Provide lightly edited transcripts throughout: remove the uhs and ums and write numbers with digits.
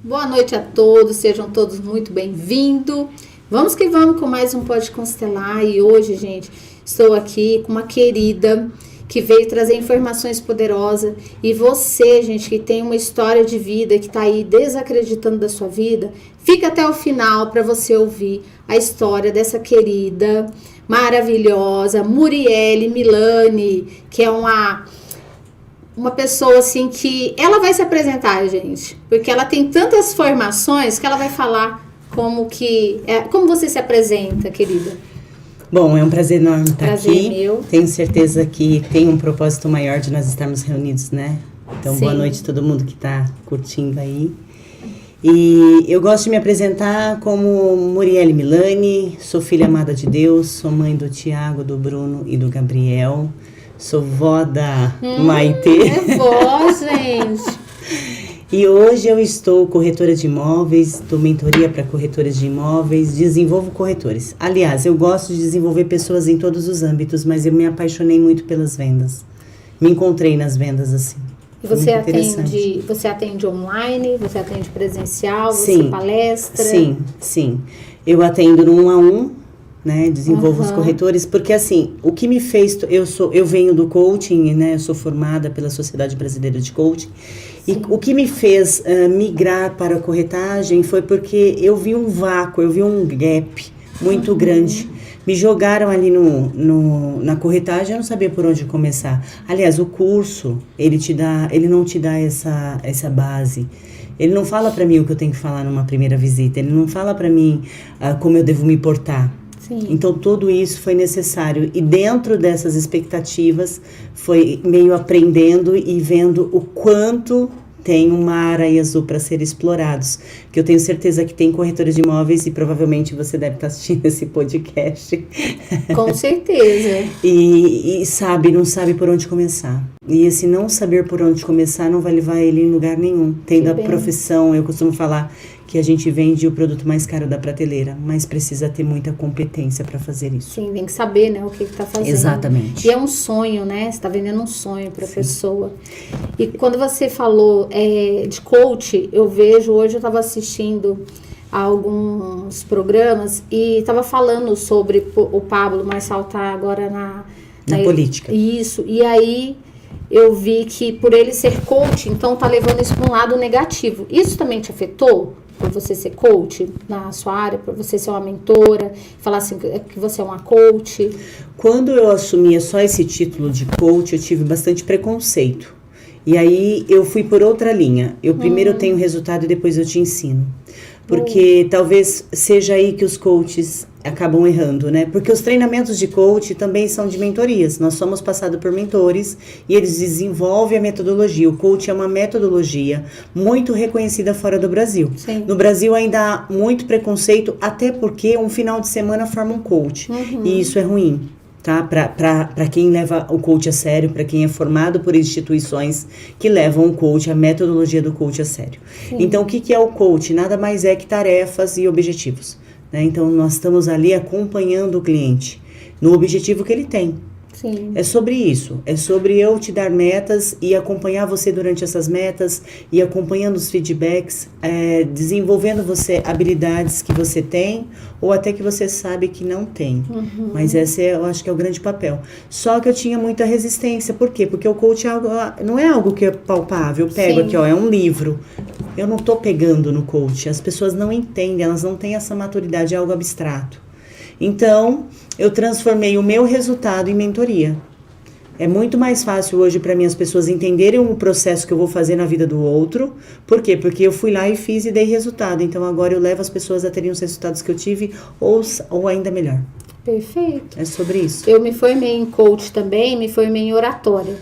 Boa noite a todos, sejam todos muito bem-vindos. Vamos que vamos com mais um Pode Constelar. E hoje, gente, estou aqui com uma querida que veio trazer informações poderosas. E você, gente, que tem uma história de vida, que está aí desacreditando da sua vida, fica até o final para você ouvir a história dessa querida, maravilhosa, Muriele Milani, que é uma pessoa assim que ela vai se apresentar, gente, porque ela tem tantas formações que ela vai falar como você se apresenta, querida. Bom, é um prazer enorme estar aqui. Meu. Tenho certeza que tem um propósito maior de nós estarmos reunidos, né? Então, Sim. Boa noite a todo mundo que está curtindo aí. E eu gosto de me apresentar como Muriele Milani, sou filha amada de Deus, sou mãe do Tiago, do Bruno e do Gabriel. Sou vó da Maitê. É vó, gente. E hoje eu estou corretora de imóveis, dou mentoria para corretores de imóveis, desenvolvo corretores. Aliás, eu gosto de desenvolver pessoas em todos os âmbitos, mas eu me apaixonei muito pelas vendas. Me encontrei nas vendas assim. E você atende online, você atende presencial, sim, você palestra? Sim. Eu atendo no 1 a 1, né? Desenvolvo os corretores, porque assim, o que me fez, eu venho do coaching, né? Eu sou formada pela Sociedade Brasileira de Coaching. Sim. E o que me fez migrar para a corretagem foi porque eu vi um vácuo, eu vi um gap muito grande. Me jogaram ali na corretagem, eu não sabia por onde começar. Aliás, o curso, ele não te dá essa base. Ele não fala para mim o que eu tenho que falar numa primeira visita. Ele não fala para mim como eu devo me portar. Sim. Então, tudo isso foi necessário. E dentro dessas expectativas, foi meio aprendendo e vendo o quanto tem um mar aí azul para ser explorados. Que eu tenho certeza que tem corretores de imóveis e provavelmente você deve estar assistindo esse podcast. Com certeza. E não sabe por onde começar. E esse não saber por onde começar não vai levar ele em lugar nenhum. Tendo a profissão, eu costumo falar que a gente vende o produto mais caro da prateleira, mas precisa ter muita competência para fazer isso. Sim, tem que saber, né, o que está fazendo. Exatamente. E é um sonho, né? Você está vendendo um sonho para a pessoa. E quando você falou de coach, hoje eu estava assistindo a alguns programas e estava falando sobre o Pablo Marçal tá agora na política. Isso, e aí eu vi que por ele ser coach, então tá levando isso para um lado negativo. Isso também te afetou? Por você ser coach na sua área, por você ser uma mentora, falar assim que você é uma coach? Quando eu assumia só esse título de coach, eu tive bastante preconceito. E aí eu fui por outra linha. Eu primeiro tenho resultado e depois eu te ensino. Porque talvez seja aí que os coaches acabam errando, né? Porque os treinamentos de coach também são de mentorias. Nós somos passados por mentores e eles desenvolvem a metodologia. O coach é uma metodologia muito reconhecida fora do Brasil. Sim. No Brasil ainda há muito preconceito, até porque um final de semana forma um coach. E isso é ruim. Tá? Para quem leva o coach a sério, para quem é formado por instituições que levam o coach, a metodologia do coach a sério. Sim. Então, o que é o coach? Nada mais é que tarefas e objetivos, né? Então, nós estamos ali acompanhando o cliente no objetivo que ele tem. Sim. É sobre isso, é sobre eu te dar metas e acompanhar você durante essas metas e acompanhando os feedbacks, desenvolvendo você habilidades que você tem ou até que você sabe que não tem. Mas esse eu acho que é o grande papel. Só que eu tinha muita resistência, por quê? Porque o coach não é algo que é palpável. Eu pego aqui, é um livro. Eu não tô pegando no coach, as pessoas não entendem, elas não têm essa maturidade, é algo abstrato. Então, eu transformei o meu resultado em mentoria. É muito mais fácil hoje para mim as pessoas entenderem o processo que eu vou fazer na vida do outro. Por quê? Porque eu fui lá e fiz e dei resultado. Então, agora eu levo as pessoas a terem os resultados que eu tive ou ainda melhor. Perfeito. É sobre isso. Eu me formei em coach também, me formei em oratória.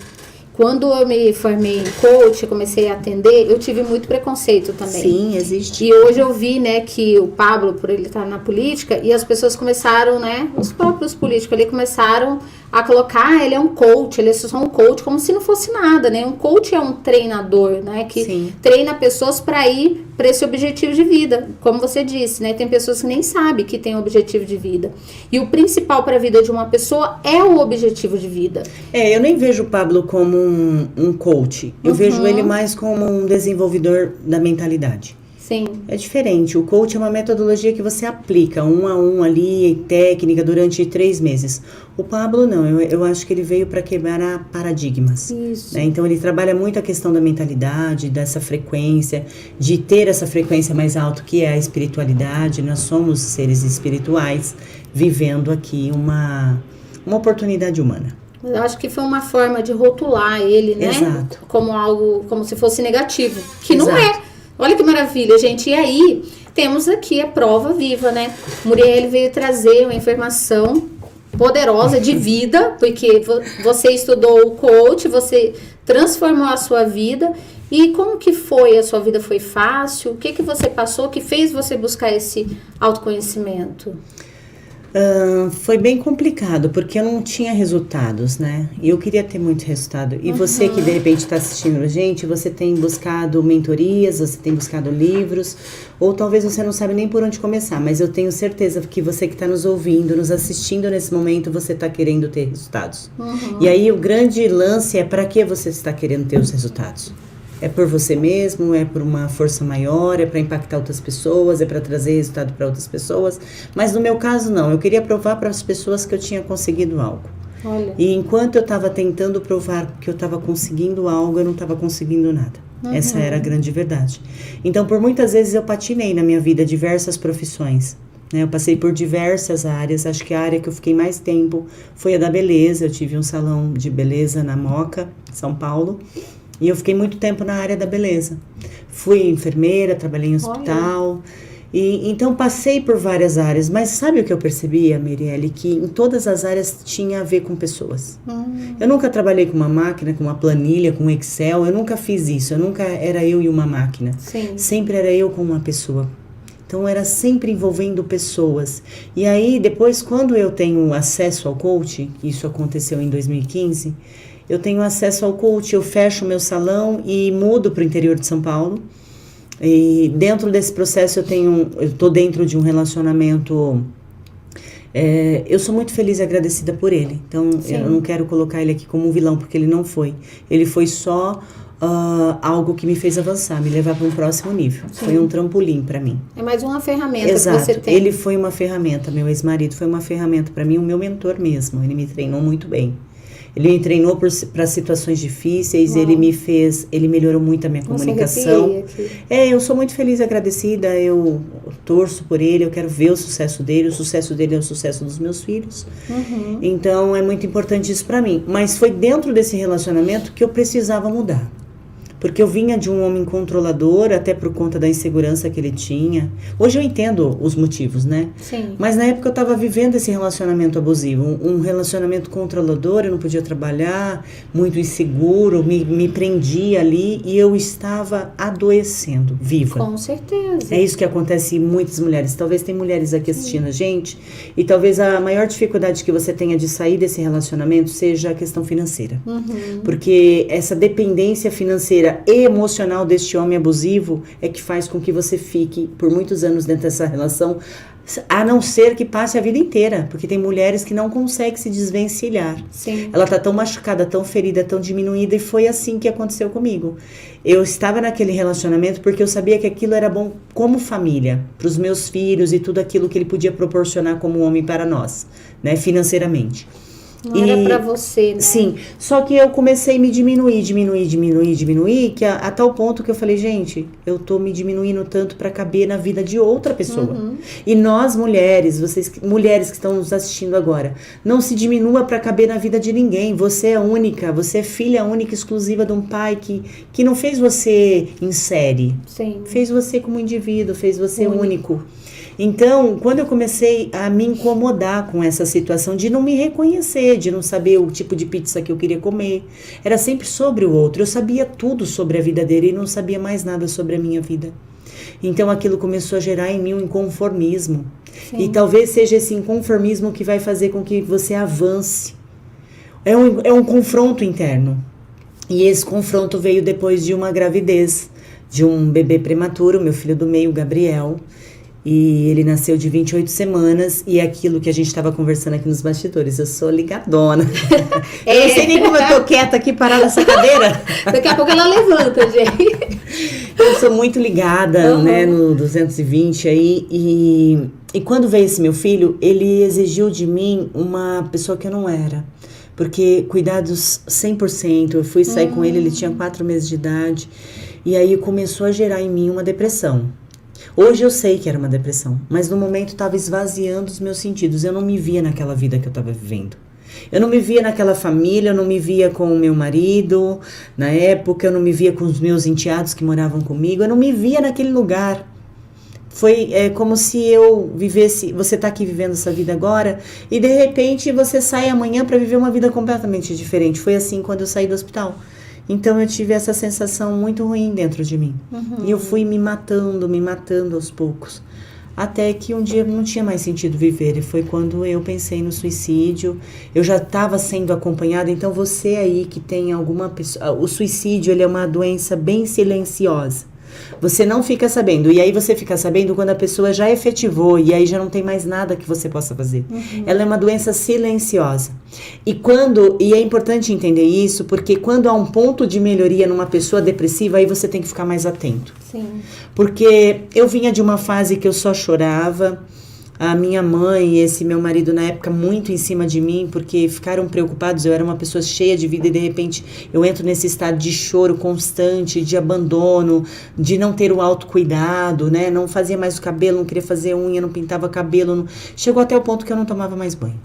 Quando eu me formei em coach, comecei a atender, eu tive muito preconceito também. Sim, existe. E hoje eu vi, né, que o Pablo, por ele estar na política, e as pessoas começaram, né, os próprios políticos ali começaram a colocar, ele é um coach, ele é só um coach, como se não fosse nada, né? Um coach é um treinador, né, que treina pessoas para ir para esse objetivo de vida, como você disse, né? Tem pessoas que nem sabem que tem objetivo de vida. E o principal para a vida de uma pessoa é o objetivo de vida. Eu nem vejo o Pablo como um coach. Eu vejo ele mais como um desenvolvedor da mentalidade. Sim. É diferente. O coach é uma metodologia que você aplica um a um ali, técnica, durante 3 meses. O Pablo não, eu acho que ele veio para quebrar paradigmas. Isso. Né? Então ele trabalha muito a questão da mentalidade, dessa frequência, de ter essa frequência mais alta que é a espiritualidade. Nós somos seres espirituais vivendo aqui uma oportunidade humana. Eu acho que foi uma forma de rotular ele, né? Exato. Como algo, como se fosse negativo. Que não Exato. é. Olha que maravilha, gente. E aí, temos aqui a prova viva, né? Muriel veio trazer uma informação poderosa de vida, porque você estudou o coach, você transformou a sua vida. E como que foi? A sua vida foi fácil? O que que você passou que fez você buscar esse autoconhecimento? Foi bem complicado, porque eu não tinha resultados, né? E eu queria ter muito resultado. E você que de repente está assistindo a gente, você tem buscado mentorias, você tem buscado livros, ou talvez você não sabe nem por onde começar, mas eu tenho certeza que você que está nos ouvindo, nos assistindo nesse momento, você está querendo ter resultados. E aí o grande lance é para que você está querendo ter os resultados. É por você mesmo, é por uma força maior, é para impactar outras pessoas, é para trazer resultado para outras pessoas. Mas no meu caso, não. Eu queria provar para as pessoas que eu tinha conseguido algo. Olha. E enquanto eu estava tentando provar que eu estava conseguindo algo, eu não estava conseguindo nada. Essa era a grande verdade. Então, por muitas vezes, eu patinei na minha vida diversas profissões. Né? Eu passei por diversas áreas. Acho que a área que eu fiquei mais tempo foi a da beleza. Eu tive um salão de beleza na Moca, São Paulo. E eu fiquei muito tempo na área da beleza. Fui enfermeira, trabalhei em hospital. E, então passei por várias áreas. Mas sabe o que eu percebia, Mirielle? Que em todas as áreas tinha a ver com pessoas. Eu nunca trabalhei com uma máquina, com uma planilha, com Excel. Eu nunca fiz isso. Eu nunca era eu e uma máquina. Sim. Sempre era eu com uma pessoa. Então era sempre envolvendo pessoas. E aí depois, quando eu tenho acesso ao coach, isso aconteceu em 2015... Eu tenho acesso ao coach, eu fecho o meu salão e mudo para o interior de São Paulo. E dentro desse processo eu estou dentro de um relacionamento. Eu sou muito feliz e agradecida por ele. Então eu não quero colocar ele aqui como um vilão, porque ele não foi. Ele foi só algo que me fez avançar, me levar para um próximo nível. Sim. Foi um trampolim para mim. É mais uma ferramenta. Exato. Que você tem. Ele foi uma ferramenta, meu ex-marido foi uma ferramenta para mim, o meu mentor mesmo. Ele me treinou muito bem. Ele me treinou para situações difíceis, ele melhorou muito a minha comunicação. Eu sou muito feliz e agradecida, eu torço por ele, eu quero ver o sucesso dele é o sucesso dos meus filhos. Então é muito importante isso para mim. Mas foi dentro desse relacionamento que eu precisava mudar. Porque eu vinha de um homem controlador, até por conta da insegurança que ele tinha. Hoje eu entendo os motivos, né? Sim. Mas na época eu estava vivendo esse relacionamento abusivo. Um relacionamento controlador, eu não podia trabalhar, muito inseguro, me prendia ali e eu estava adoecendo, viva. Com certeza. É isso que acontece em muitas mulheres. Talvez tem mulheres aqui assistindo a gente e talvez a maior dificuldade que você tenha de sair desse relacionamento seja a questão financeira. Porque essa dependência financeira e emocional deste homem abusivo é que faz com que você fique por muitos anos dentro dessa relação, a não ser que passe a vida inteira, porque tem mulheres que não conseguem se desvencilhar. Sim. Ela tá tão machucada, tão ferida, tão diminuída, e foi assim que aconteceu comigo. Eu estava naquele relacionamento porque eu sabia que aquilo era bom como família, para os meus filhos e tudo aquilo que ele podia proporcionar como homem para nós, né, financeiramente. Não era pra você, né? Sim, só que eu comecei a me diminuir, que a tal ponto que eu falei, gente, eu tô me diminuindo tanto pra caber na vida de outra pessoa. E nós mulheres, mulheres que estão nos assistindo agora, não se diminua pra caber na vida de ninguém. Você é única, você é filha única, exclusiva de um pai que não fez você em série. Sim. Fez você como indivíduo, fez você único. Então, quando eu comecei a me incomodar com essa situação de não me reconhecer, de não saber o tipo de pizza que eu queria comer, era sempre sobre o outro. Eu sabia tudo sobre a vida dele e não sabia mais nada sobre a minha vida. Então, aquilo começou a gerar em mim um inconformismo. Sim. E talvez seja esse inconformismo que vai fazer com que você avance. É um confronto interno. E esse confronto veio depois de uma gravidez, de um bebê prematuro, meu filho do meio, Gabriel. E ele nasceu de 28 semanas, e é aquilo que a gente estava conversando aqui nos bastidores. Eu sou ligadona. Eu não sei nem como eu tô quieta aqui, parada nessa cadeira. Daqui a pouco ela levanta, gente. Eu sou muito ligada, né, no 220 aí. E quando veio esse meu filho, ele exigiu de mim uma pessoa que eu não era. Porque cuidados 100%, eu fui sair com ele tinha 4 meses de idade. E aí começou a gerar em mim uma depressão. Hoje eu sei que era uma depressão, mas no momento estava esvaziando os meus sentidos. Eu não me via naquela vida que eu estava vivendo. Eu não me via naquela família, eu não me via com o meu marido. Na época, eu não me via com os meus enteados que moravam comigo. Eu não me via naquele lugar. Foi como se eu vivesse... Você está aqui vivendo essa vida agora e, de repente, você sai amanhã para viver uma vida completamente diferente. Foi assim quando eu saí do hospital. Então, eu tive essa sensação muito ruim dentro de mim. E eu fui me matando aos poucos. Até que um dia não tinha mais sentido viver. E foi quando eu pensei no suicídio. Eu já estava sendo acompanhada. Então, você aí que tem alguma pessoa... O suicídio, ele é uma doença bem silenciosa. Você não fica sabendo. E aí você fica sabendo quando a pessoa já efetivou. E aí já não tem mais nada que você possa fazer. Ela é uma doença silenciosa. E é importante entender isso, porque quando há um ponto de melhoria numa pessoa depressiva, aí você tem que ficar mais atento. Sim. Porque eu vinha de uma fase que eu só chorava. A minha mãe e esse meu marido na época muito em cima de mim, porque ficaram preocupados. Eu era uma pessoa cheia de vida e de repente eu entro nesse estado de choro constante, de abandono, de não ter o autocuidado, né? Não fazia mais o cabelo, não queria fazer unha, não pintava cabelo. Chegou até o ponto que eu não tomava mais banho.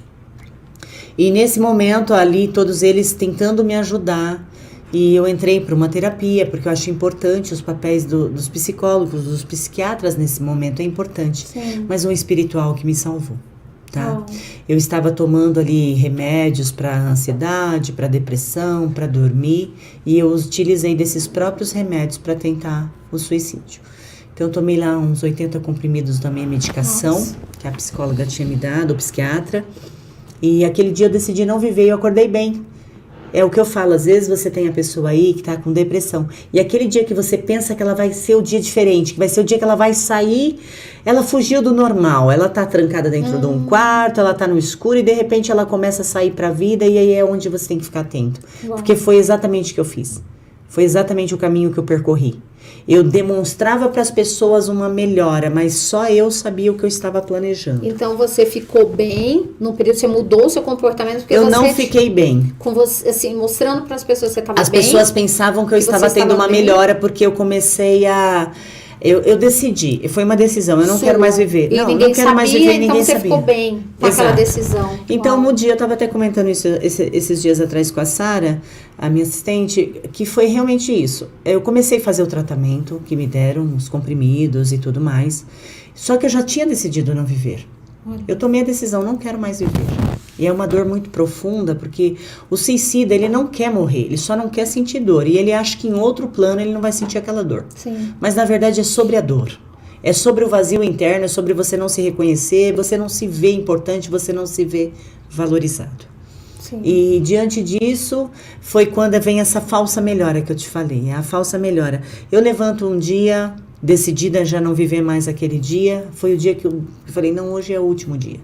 E nesse momento ali, todos eles tentando me ajudar. E eu entrei para uma terapia, porque eu acho importante os papéis dos psicólogos, dos psiquiatras nesse momento, é importante. Sim. Mas um espiritual que me salvou, tá? Oh. Eu estava tomando ali remédios para ansiedade, para depressão, para dormir, e eu utilizei desses próprios remédios para tentar o suicídio. Então eu tomei lá uns 80 comprimidos da minha medicação, Nossa. que a psicóloga tinha me dado, o psiquiatra, e aquele dia eu decidi não viver e eu acordei bem. É o que eu falo, às vezes você tem a pessoa aí que tá com depressão, e aquele dia que você pensa que ela vai ser o dia diferente, que vai ser o dia que ela vai sair, ela fugiu do normal, ela tá trancada dentro de um quarto, ela tá no escuro e de repente ela começa a sair pra vida, e aí é onde você tem que ficar atento. Uau. Porque foi exatamente o que eu fiz. Foi exatamente o caminho que eu percorri. Eu demonstrava para as pessoas uma melhora, mas só eu sabia o que eu estava planejando. Então você ficou bem no período, você mudou o seu comportamento porque Eu você, não fiquei bem. com você, assim, mostrando para as pessoas que você estava bem. As pessoas pensavam que eu estava você tendo estava uma bem. melhora porque eu comecei a... Eu decidi, foi uma decisão, eu não Sua. quero mais viver. E Não, ninguém não quero mais sabia, viver, ninguém então você sabia. ficou bem com aquela Exato. decisão. Então, Uau. no dia, eu estava até comentando isso esses dias atrás com a Sara, a minha assistente, que foi realmente isso. Eu comecei a fazer o tratamento que me deram, os comprimidos e tudo mais, só que eu já tinha decidido não viver. Eu tomei a decisão, não quero mais viver. E é uma dor muito profunda, porque o suicida, ele não quer morrer, ele só não quer sentir dor. E ele acha que em outro plano ele não vai sentir aquela dor. Sim. Mas, na verdade, é sobre a dor. É sobre o vazio interno, é sobre você não se reconhecer, você não se vê importante, você não se vê valorizado. Sim. E diante disso, foi quando vem essa falsa melhora que eu te falei, a falsa melhora. Eu levanto um dia, decidida a já não viver mais aquele dia, foi o dia que eu falei, não, hoje é o último dia.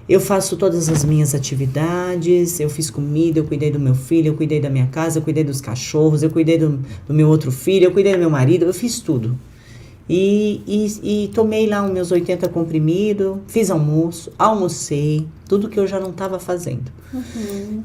Eu faço todas as minhas atividades, eu fiz comida, eu cuidei do meu filho, eu cuidei da minha casa, eu cuidei dos cachorros, eu cuidei do meu outro filho, eu cuidei do meu marido, eu fiz tudo. E tomei lá os meus 80 comprimidos, fiz almoço, almocei, tudo que eu já não estava fazendo.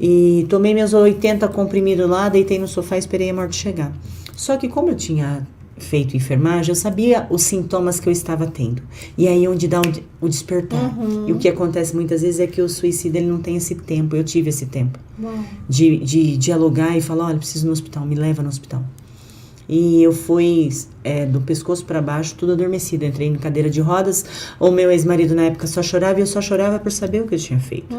E tomei meus 80 comprimidos lá, deitei no sofá e esperei a morte chegar. Só que como eu tinha feito enfermagem, eu sabia os sintomas que eu estava tendo. E aí onde dá o despertar. E o que acontece muitas vezes é que o suicídio ele não tem esse tempo, eu tive esse tempo. Uau. De dialogar e falar, olha, preciso ir no hospital, me leva no hospital. E eu fui do pescoço para baixo, tudo adormecido. Eu entrei em cadeira de rodas. O meu ex-marido na época só chorava e eu só chorava por saber o que eu tinha feito.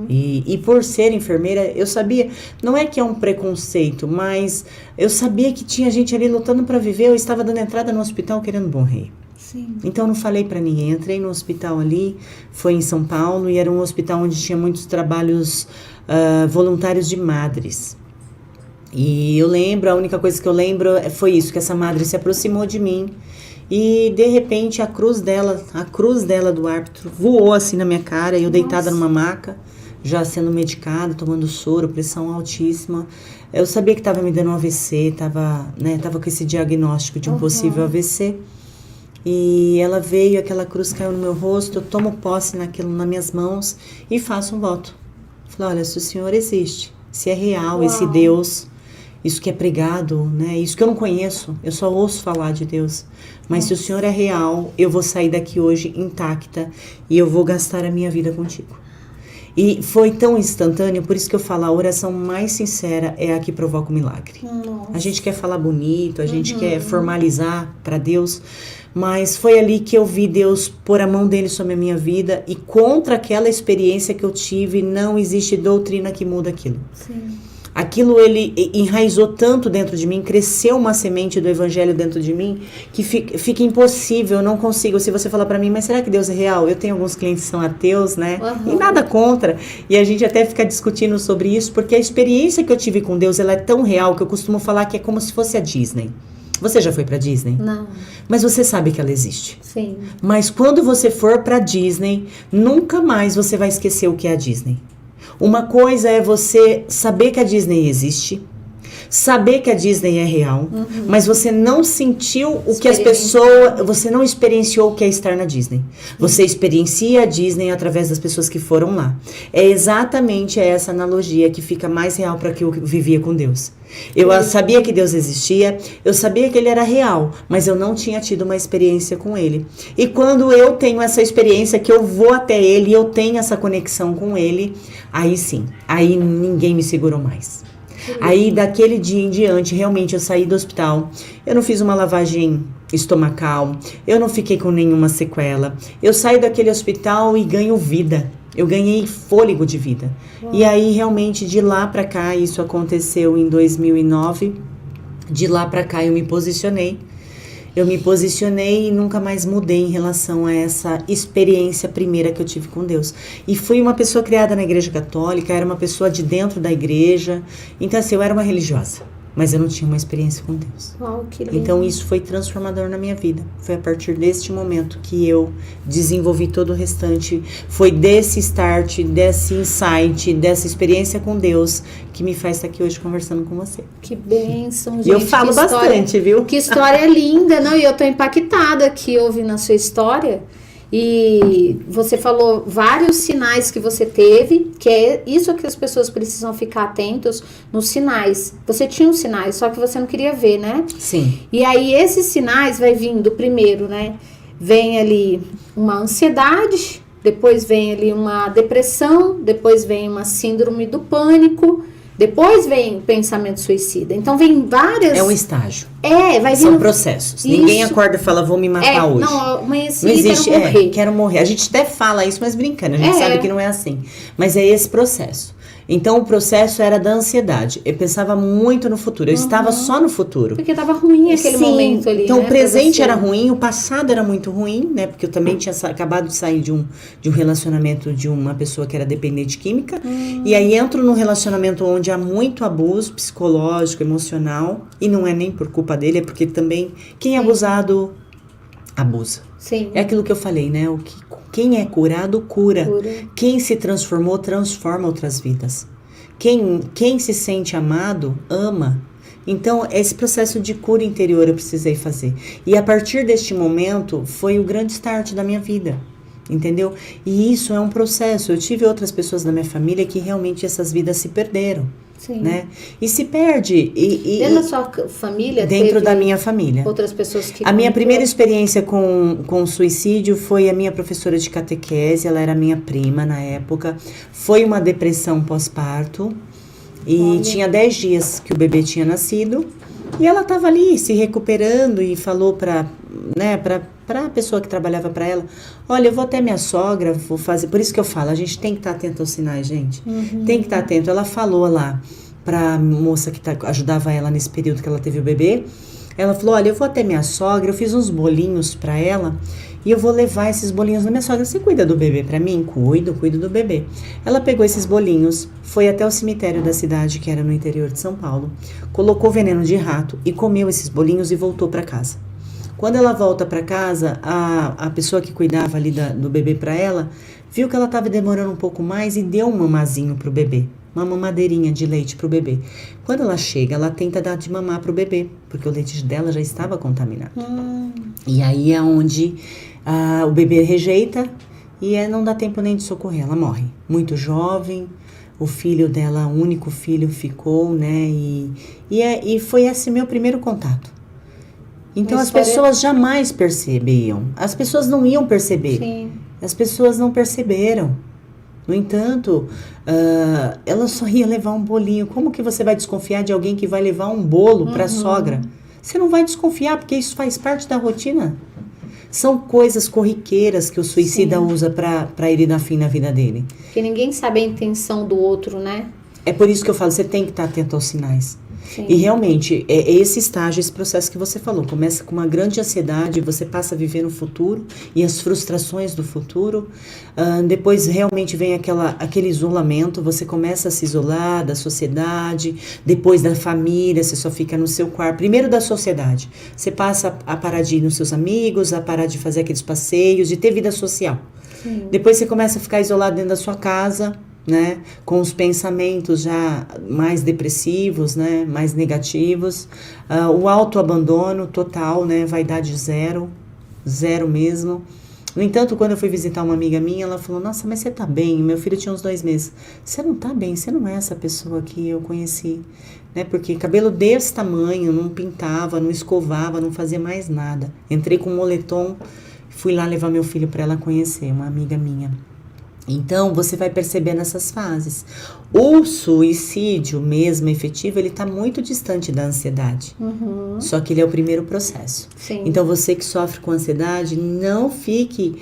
E por ser enfermeira, eu sabia, não é que é um preconceito, mas eu sabia que tinha gente ali lutando para viver. Eu estava dando entrada no hospital querendo morrer. Sim. Então eu não falei para ninguém. Entrei no hospital ali, foi em São Paulo, e era um hospital onde tinha muitos trabalhos voluntários de madres. E eu lembro, a única coisa que eu lembro foi isso, que essa madre se aproximou de mim E de repente a cruz dela do árbitro voou assim na minha cara, eu deitada numa maca, já sendo medicada, tomando soro, pressão altíssima. Eu sabia que estava me dando um AVC, tava com esse diagnóstico de um possível AVC. E ela veio, aquela cruz caiu no meu rosto, eu tomo posse naquilo nas minhas mãos e faço um voto. Falei, olha, se o Senhor existe, se é real esse Deus, isso que é pregado, né? Isso que eu não conheço, eu só ouço falar de Deus. Mas se o Senhor é real, eu vou sair daqui hoje intacta e eu vou gastar a minha vida contigo. E foi tão instantâneo, por isso que eu falo, a oração mais sincera é a que provoca o milagre. A gente quer falar bonito, a gente quer formalizar para Deus, mas foi ali que eu vi Deus pôr a mão dele sobre a minha vida e contra aquela experiência que eu tive, não existe doutrina que muda aquilo. Sim. Aquilo ele enraizou tanto dentro de mim, cresceu uma semente do evangelho dentro de mim, que fica impossível, eu não consigo. Se você falar pra mim, mas será que Deus é real? Eu tenho alguns clientes que são ateus, né? E nada contra. E a gente até fica discutindo sobre isso, porque a experiência que eu tive com Deus, ela é tão real que eu costumo falar que é como se fosse a Disney. Você já foi pra Disney? Não. Mas você sabe que ela existe. Sim. Mas quando você for pra Disney, nunca mais você vai esquecer o que é a Disney. Uma coisa é você saber que a Disney existe, saber que a Disney é real, mas você não sentiu o que as pessoas, você não experienciou o que é estar na Disney. Você experiencia a Disney através das pessoas que foram lá. É exatamente essa analogia que fica mais real para que eu vivia com Deus. Eu sabia que Deus existia, eu sabia que Ele era real, mas eu não tinha tido uma experiência com Ele. E quando eu tenho essa experiência, que eu vou até Ele e eu tenho essa conexão com Ele, aí sim, aí ninguém me segurou mais. Aí daquele dia em diante, realmente eu saí do hospital, eu não fiz uma lavagem estomacal, eu não fiquei com nenhuma sequela, eu saí daquele hospital e ganho vida. Eu ganhei fôlego de vida. E aí, realmente, de lá pra cá, isso aconteceu em 2009. De lá pra cá, eu me posicionei. Eu me posicionei e nunca mais mudei em relação a essa experiência primeira que eu tive com Deus. E fui uma pessoa criada na igreja católica, era uma pessoa de dentro da igreja. Então, assim, eu era uma religiosa, mas eu não tinha uma experiência com Deus. Que lindo. Então isso foi transformador na minha vida. Foi a partir deste momento que eu desenvolvi todo o restante. Foi desse start, desse insight, dessa experiência com Deus que me faz estar aqui hoje conversando com você. Que bênção, gente. E eu falo bastante, viu? Que história linda, não? E eu tô impactada aqui ouvindo a sua história. E você falou vários sinais que você teve, que é isso que as pessoas precisam ficar atentos nos sinais. Você tinha os sinais, só que você não queria ver, né? Sim. E aí esses sinais vai vindo primeiro, né? Vem ali uma ansiedade, depois vem ali uma depressão, depois vem uma síndrome do pânico, depois vem pensamento suicida. Então vem várias... É um estágio. Vai São vindo... processos. Isso. Ninguém acorda e fala, vou me matar hoje. Não, amanheci, não existe, quero morrer. Quero morrer. A gente até fala isso, mas brincando. A gente sabe que não é assim. Mas é esse processo. Então, o processo era da ansiedade. Eu pensava muito no futuro. Eu estava só no futuro. Porque estava ruim aquele momento ali, então, né, o presente era ruim, o passado era muito ruim, né? Porque eu também tinha acabado de sair de um relacionamento de uma pessoa que era dependente química. E aí entro num relacionamento onde há muito abuso psicológico, emocional. E não é nem por culpa dele, é porque também quem é abusado, abusa. Sim. É aquilo que eu falei, né? Quem é curado, cura. Quem se transformou, transforma outras vidas. Quem se sente amado, ama. Então, esse processo de cura interior eu precisei fazer. E a partir deste momento, foi o grande start da minha vida. Entendeu? E isso é um processo. Eu tive outras pessoas da minha família que realmente essas vidas se perderam. Sim. Né? E se perde. Dentro da sua família? Dentro da minha família. Outras pessoas que... A minha primeira experiência com suicídio foi a minha professora de catequese, ela era minha prima na época. Foi uma depressão pós-parto. E tinha 10 dias que o bebê tinha nascido. E ela estava ali se recuperando e falou para a pessoa que trabalhava para ela, olha, eu vou até minha sogra, vou fazer... Por isso que eu falo, a gente tem que estar atento aos sinais, gente. Tem que estar atento. Ela falou lá para a moça que ajudava ela nesse período que ela teve o bebê. Ela falou, olha, eu vou até minha sogra, eu fiz uns bolinhos para ela e eu vou levar esses bolinhos na minha sogra. Você cuida do bebê para mim? Cuido do bebê. Ela pegou esses bolinhos, foi até o cemitério da cidade, que era no interior de São Paulo, colocou veneno de rato e comeu esses bolinhos e voltou para casa. Quando ela volta para casa, a pessoa que cuidava ali do bebê para ela, viu que ela estava demorando um pouco mais e deu um mamazinho pro bebê. Uma mamadeirinha de leite pro bebê. Quando ela chega, ela tenta dar de mamar pro bebê, porque o leite dela já estava contaminado. E aí é onde o bebê rejeita e não dá tempo nem de socorrer, ela morre. Muito jovem, o filho dela, o único filho, ficou, né? E foi esse meu primeiro contato. Então as pessoas jamais percebiam, as pessoas não iam perceber, Sim. As pessoas não perceberam. No entanto, ela só ia levar um bolinho. Como que você vai desconfiar de alguém que vai levar um bolo para a sogra? Você não vai desconfiar, porque isso faz parte da rotina. São coisas corriqueiras que o suicida usa para ele dar fim na vida dele. Porque ninguém sabe a intenção do outro, né? É por isso que eu falo, você tem que estar atento aos sinais. Sim. E realmente, é esse estágio, esse processo que você falou, começa com uma grande ansiedade, você passa a viver no futuro e as frustrações do futuro, depois realmente vem aquele isolamento, você começa a se isolar da sociedade, depois da família, você só fica no seu quarto, primeiro da sociedade, você passa a parar de ir nos seus amigos, a parar de fazer aqueles passeios, de ter vida social. Sim. Depois você começa a ficar isolado dentro da sua casa, né, com os pensamentos já mais depressivos, né, mais negativos, o autoabandono total, né, vaidade zero mesmo. No entanto, quando eu fui visitar uma amiga minha, ela falou, nossa, mas você tá bem? Meu filho tinha uns 2 meses. Você não tá bem, você não é essa pessoa que eu conheci, né, porque cabelo desse tamanho, não pintava, não escovava, não fazia mais nada. Entrei com um moletom, fui lá levar meu filho para ela conhecer, uma amiga minha. Então, você vai perceber nessas fases. O suicídio mesmo, efetivo, ele está muito distante da ansiedade. Só que ele é o primeiro processo. Sim. Então, você que sofre com ansiedade, não fique,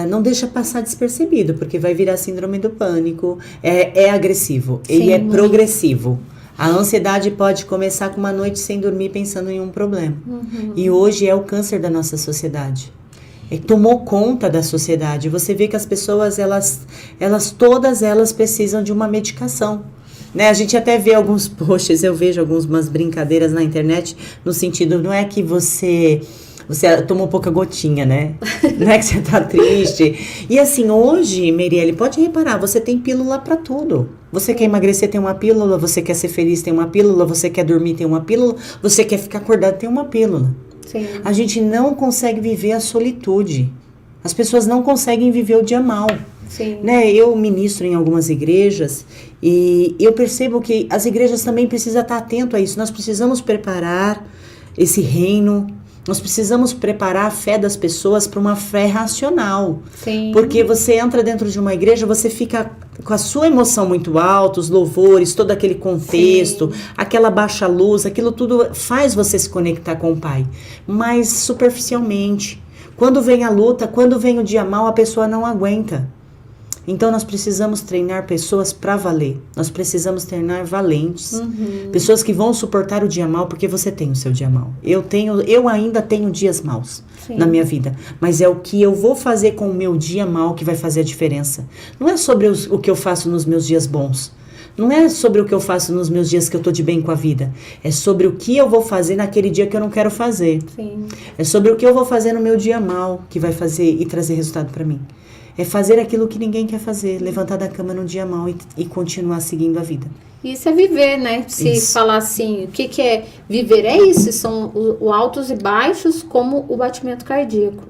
não deixa passar despercebido, porque vai virar síndrome do pânico. É agressivo, ele é progressivo. A ansiedade pode começar com uma noite sem dormir pensando em um problema. E hoje é o câncer da nossa sociedade. Tomou conta da sociedade. Você vê que as pessoas, todas elas precisam de uma medicação, né? A gente até vê alguns posts, eu vejo algumas brincadeiras na internet, no sentido, não é que você tomou pouca gotinha, né? Não é que você tá triste. E assim, hoje, Merielle, pode reparar, você tem pílula pra tudo. Você quer emagrecer, tem uma pílula. Você quer ser feliz, tem uma pílula. Você quer dormir, tem uma pílula. Você quer ficar acordado, tem uma pílula. Sim. A gente não consegue viver a solitude. As pessoas não conseguem viver o dia mal. Sim. Né? Eu ministro em algumas igrejas e eu percebo que as igrejas também precisam estar atentas a isso. Nós precisamos preparar esse reino. Nós precisamos preparar a fé das pessoas para uma fé racional. Sim. Porque você entra dentro de uma igreja, você fica com a sua emoção muito alta, os louvores, todo aquele contexto, aquela baixa luz, aquilo tudo faz você se conectar com o Pai. Mas superficialmente. Quando vem a luta, quando vem o dia mal, a pessoa não aguenta. Então nós precisamos treinar pessoas para valer. Nós precisamos treinar valentes. Pessoas que vão suportar o dia mal, porque você tem o seu dia mal. Eu ainda tenho dias maus na minha vida. Mas é o que eu vou fazer com o meu dia mal que vai fazer a diferença. Não é sobre o que eu faço nos meus dias bons. Não é sobre o que eu faço nos meus dias que eu tô de bem com a vida. É sobre o que eu vou fazer naquele dia que eu não quero fazer. Sim. É sobre o que eu vou fazer no meu dia mal que vai fazer e trazer resultado para mim. É fazer aquilo que ninguém quer fazer, levantar da cama no dia mal e continuar seguindo a vida. Isso é viver, né? Se falar assim, o que é viver? É isso, são os altos e baixos, como o batimento cardíaco.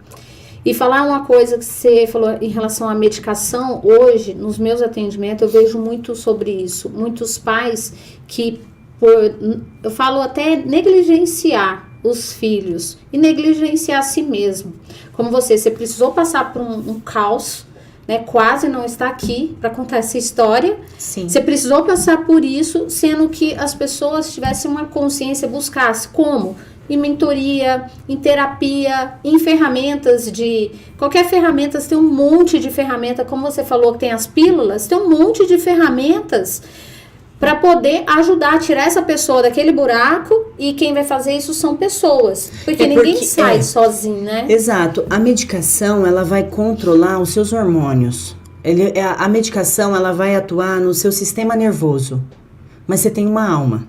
E falar uma coisa que você falou em relação à medicação, hoje, nos meus atendimentos, eu vejo muito sobre isso. Muitos pais que, eu falo até negligenciar os filhos e negligenciar a si mesmo. Como você precisou passar por um caos, né? Quase não está aqui para contar essa história. Sim. Você precisou passar por isso, sendo que as pessoas tivessem uma consciência, buscassem como? Em mentoria, em terapia, em ferramentas qualquer ferramenta, tem um monte de ferramenta, como você falou que tem as pílulas, tem um monte de ferramentas para poder ajudar a tirar essa pessoa daquele buraco, e quem vai fazer isso são pessoas, porque ninguém sai sozinho, né? Exato. A medicação, ela vai controlar os seus hormônios. A medicação, ela vai atuar no seu sistema nervoso, mas você tem uma alma.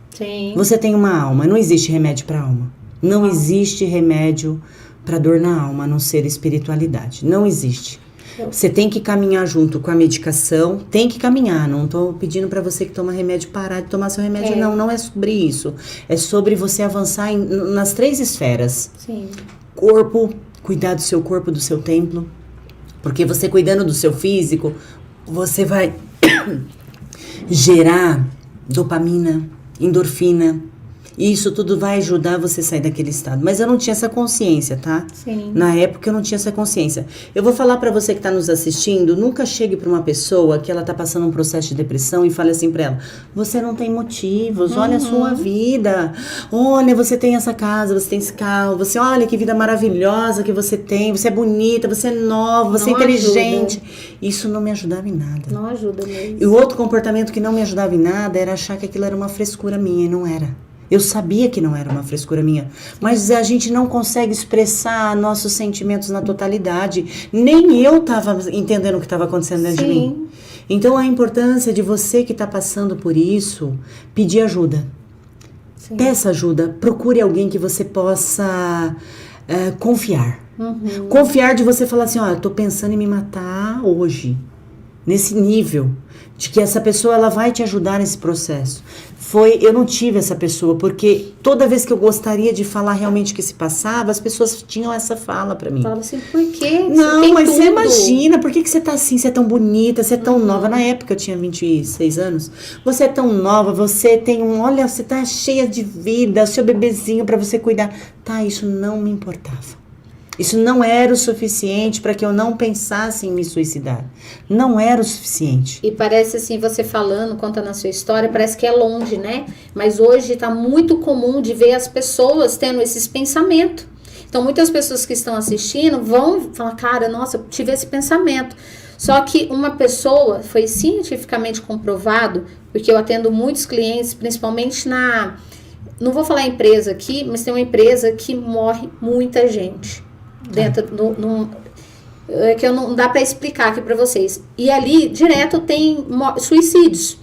Sim. Você tem uma alma, não existe remédio para alma. Não existe remédio para dor na alma, a não ser espiritualidade. Não existe. Você tem que caminhar junto com a medicação, tem que caminhar. Não tô pedindo para você que toma remédio parar de tomar seu remédio, não é sobre isso. É sobre você avançar nas 3 esferas. Sim. Corpo, cuidar do seu corpo, do seu templo. Porque você cuidando do seu físico, você vai gerar dopamina, endorfina. E isso tudo vai ajudar você a sair daquele estado. Mas eu não tinha essa consciência, tá? Sim. Na época eu não tinha essa consciência. Eu vou falar pra você que tá nos assistindo, nunca chegue pra uma pessoa que ela tá passando um processo de depressão e fale assim pra ela: você não tem motivos, olha a sua vida. Olha, você tem essa casa, você tem esse carro, você olha que vida maravilhosa que você tem, você é bonita, você é nova, você é inteligente. Isso não me ajudava em nada. Não ajuda mesmo. E o outro comportamento que não me ajudava em nada era achar que aquilo era uma frescura minha, e não era. Eu sabia que não era uma frescura minha, mas a gente não consegue expressar nossos sentimentos na totalidade. Nem eu estava entendendo o que estava acontecendo dentro de mim. Então, a importância de você que está passando por isso, pedir ajuda. Sim. Peça ajuda, procure alguém que você possa confiar. Confiar de você falar assim, ó, eu tô pensando em me matar hoje, nesse nível. De que essa pessoa ela vai te ajudar nesse processo. Eu não tive essa pessoa, porque toda vez que eu gostaria de falar realmente o que se passava, as pessoas tinham essa fala pra mim. Falava assim, por quê? Não, mas você imagina, por que você tá assim, você é tão bonita, você é tão nova. Na época eu tinha 26 anos. Você é tão nova, você tem olha, você tá cheia de vida, seu bebezinho pra você cuidar. Tá, isso não me importava. Isso não era o suficiente para que eu não pensasse em me suicidar. Não era o suficiente. E parece assim, você falando, contando a sua história, parece que é longe, né? Mas hoje está muito comum de ver as pessoas tendo esses pensamentos. Então, muitas pessoas que estão assistindo vão falar, cara, nossa, eu tive esse pensamento. Só que uma pessoa, foi cientificamente comprovado, porque eu atendo muitos clientes, principalmente não vou falar empresa aqui, mas tem uma empresa que morre muita gente. Dentro que não dá para explicar aqui para vocês. E ali direto tem suicídios.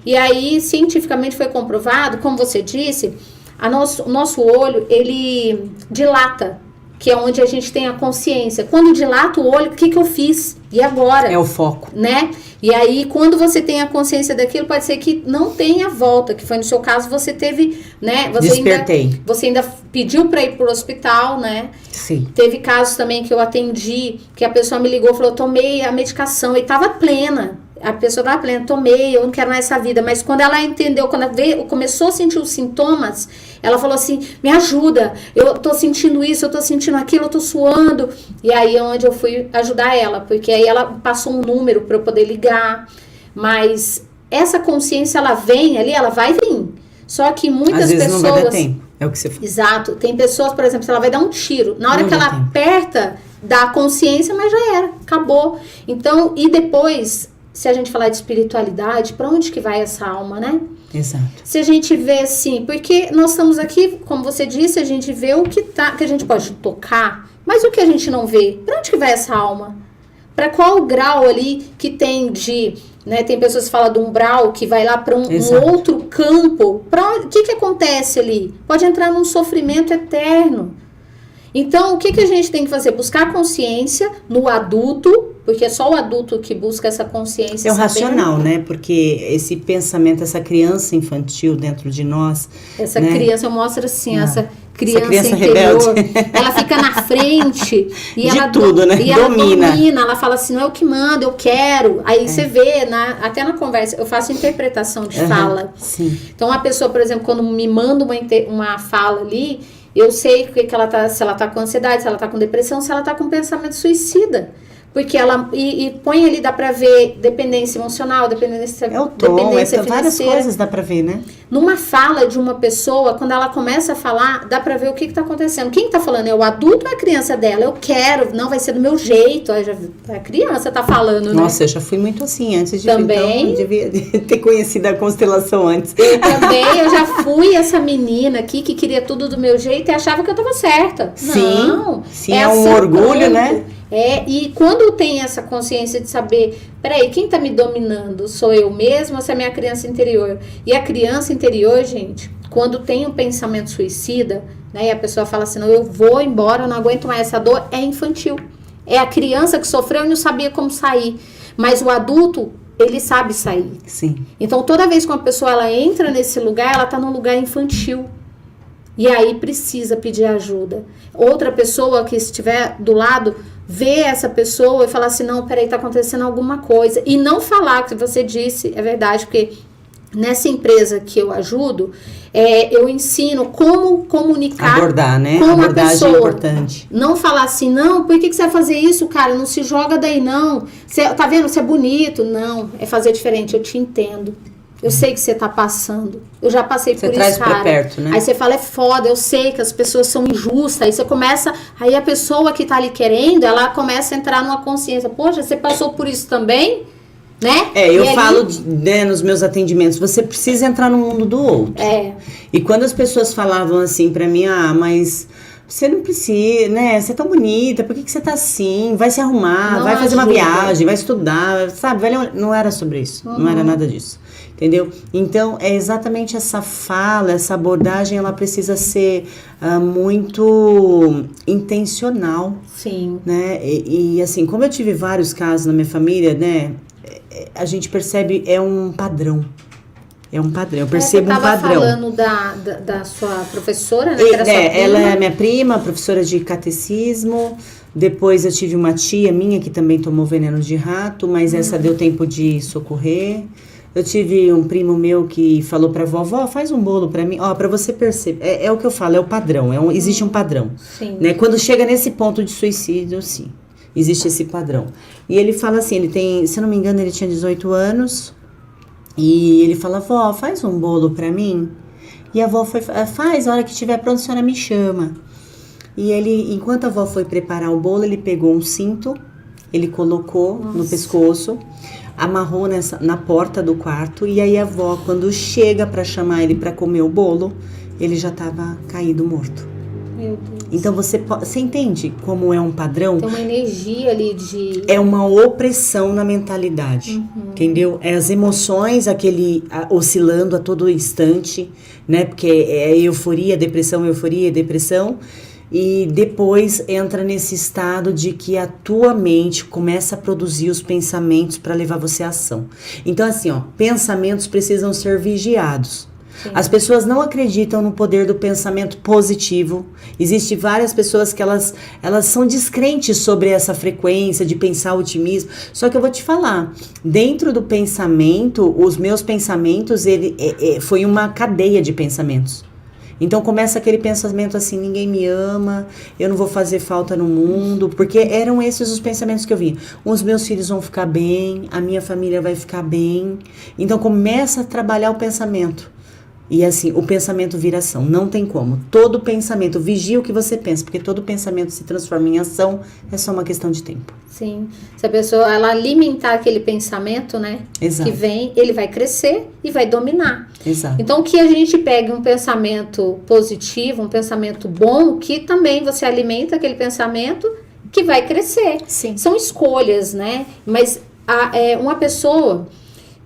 E aí cientificamente foi comprovado, como você disse, o nosso olho ele dilata, que é onde a gente tem a consciência. Quando dilata o olho, o que eu fiz? E agora? É o foco. Né? E aí, quando você tem a consciência daquilo, pode ser que não tenha volta, que foi no seu caso, você teve, né? Despertei. Você ainda pediu para ir pro hospital, né? Sim. Teve casos também que eu atendi, que a pessoa me ligou e falou, tomei a medicação e tava plena. A pessoa estava plena, tomei, eu não quero mais essa vida. Mas quando ela entendeu, quando ela começou a sentir os sintomas, ela falou assim, me ajuda, eu tô sentindo isso, eu tô sentindo aquilo, eu tô suando. E aí é onde eu fui ajudar ela, porque aí ela passou um número para eu poder ligar. Mas essa consciência, ela vem ali, ela vai vir. Só que muitas às vezes pessoas... não vai dar tempo, é o que você fala. Exato, tem pessoas, por exemplo, se ela vai dar um tiro, na hora que ela aperta, dá a consciência, mas já era, acabou. Então, e depois... Se a gente falar de espiritualidade, para onde que vai essa alma, né? Exato. Se a gente vê assim, porque nós estamos aqui, como você disse, a gente vê o que a gente pode tocar, mas o que a gente não vê, para onde que vai essa alma? Para qual grau ali que tem de, né? Tem pessoas que falam de umbral, que vai lá para um outro campo. O que acontece ali? Pode entrar num sofrimento eterno. Então, o que a gente tem que fazer? Buscar consciência no adulto, porque é só o adulto que busca essa consciência. É o racional, né? Porque esse pensamento, essa criança infantil dentro de nós... Essa né? criança mostra assim, essa criança interior, rebelde. Ela fica na frente e de ela tudo, né? E ela domina. Ela fala assim, não é o que manda, eu quero. Aí você vê, até na conversa, eu faço interpretação de fala. Sim. Então, a pessoa, por exemplo, quando me manda uma fala ali... Eu sei que ela tá, se ela tá com ansiedade, se ela tá com depressão, se ela tá com pensamento suicida. Porque ela... E põe ali, dá pra ver dependência emocional, dependência financeira. É o tom, várias coisas dá pra ver, né? Numa fala de uma pessoa, quando ela começa a falar, dá pra ver o que tá acontecendo. Quem tá falando? É o adulto ou é a criança dela? Eu quero, não vai ser do meu jeito. A criança tá falando, né? Nossa, eu já fui muito assim antes de... Também. Então, eu devia ter conhecido a constelação antes. Eu também, eu já fui essa menina aqui que queria tudo do meu jeito e achava que eu tava certa. Não. Sim, é um orgulho, né? E quando tem essa consciência de saber, peraí, quem tá me dominando? Sou eu mesma ou se é a minha criança interior? E a criança interior, gente, quando tem um pensamento suicida, né, e a pessoa fala assim, não, eu vou embora, eu não aguento mais essa dor, é infantil. É a criança que sofreu e não sabia como sair. Mas o adulto, ele sabe sair. Sim. Então, toda vez que uma pessoa ela entra nesse lugar, ela está num lugar infantil. E aí precisa pedir ajuda. Outra pessoa que estiver do lado, vê essa pessoa e falar assim, não, peraí, tá acontecendo alguma coisa. E não falar, o que você disse, é verdade, porque nessa empresa que eu ajudo, eu ensino como comunicar. Abordar, né? Com a abordagem pessoa. É importante. Não falar assim, não, por que você vai fazer isso, cara? Não se joga daí, não. Tá vendo? Você é bonito. Não, é fazer diferente, eu te entendo. Eu sei que você tá passando. Eu já passei por isso, cara. Você traz pra perto, né? Aí você fala, é foda, eu sei que as pessoas são injustas. Aí você começa... Aí a pessoa que tá ali querendo, ela começa a entrar numa consciência. Poxa, você passou por isso também? Né? Eu falo, né, nos meus atendimentos, você precisa entrar no mundo do outro. E quando as pessoas falavam assim pra mim, mas... Você não precisa, né? Você é tão bonita, por que você tá assim? Vai se arrumar, não vai fazer uma viagem, vai estudar, sabe? Não era sobre isso, não era nada disso, entendeu? Então, é exatamente essa fala, essa abordagem, ela precisa ser muito intencional. Sim. Né? E assim, como eu tive vários casos na minha família, né? A gente percebe, é um padrão. É um padrão, eu percebo um padrão. Você estava falando da sua professora, né? Que era sua prima. Ela é minha prima, professora de catecismo. Depois eu tive uma tia minha que também tomou veneno de rato, mas essa deu tempo de socorrer. Eu tive um primo meu que falou pra vovó, faz um bolo pra mim. Ó, pra você perceber, é o que eu falo, é o padrão, existe um padrão. Sim. Né? Quando chega nesse ponto de suicídio, sim, existe esse padrão. E ele fala assim, ele tem, se eu não me engano, ele tinha 18 anos... E ele fala, vó, faz um bolo pra mim. E a vó faz, a hora que estiver pronto, a senhora me chama. E ele, enquanto a avó foi preparar o bolo, ele pegou um cinto, ele colocou no pescoço, amarrou na porta do quarto. E aí a avó, quando chega pra chamar ele pra comer o bolo, ele já tava caído, morto. Meu Deus. Então você entende como é um padrão? Tem uma energia ali de... É uma opressão na mentalidade, entendeu? É as emoções, oscilando a todo instante, né? Porque é euforia, depressão, e depois entra nesse estado de que a tua mente começa a produzir os pensamentos para levar você à ação. Então assim, pensamentos precisam ser vigiados. Sim. As pessoas não acreditam no poder do pensamento positivo. Existem várias pessoas que elas são descrentes sobre essa frequência de pensar otimismo. Só que eu vou te falar, dentro do pensamento, os meus pensamentos, foi uma cadeia de pensamentos. Então começa aquele pensamento assim, ninguém me ama, eu não vou fazer falta no mundo, porque eram esses os pensamentos que eu vinha. Os meus filhos vão ficar bem, a minha família vai ficar bem. Então começa a trabalhar o pensamento. E assim, o pensamento vira ação, não tem como. Todo pensamento, vigia o que você pensa, porque todo pensamento se transforma em ação, é só uma questão de tempo. Sim, se a pessoa ela alimentar aquele pensamento, né, exato, que vem, ele vai crescer e vai dominar. Exato. Então que a gente pegue um pensamento positivo, um pensamento bom, que também você alimenta aquele pensamento que vai crescer. Sim. São escolhas, né, mas uma pessoa...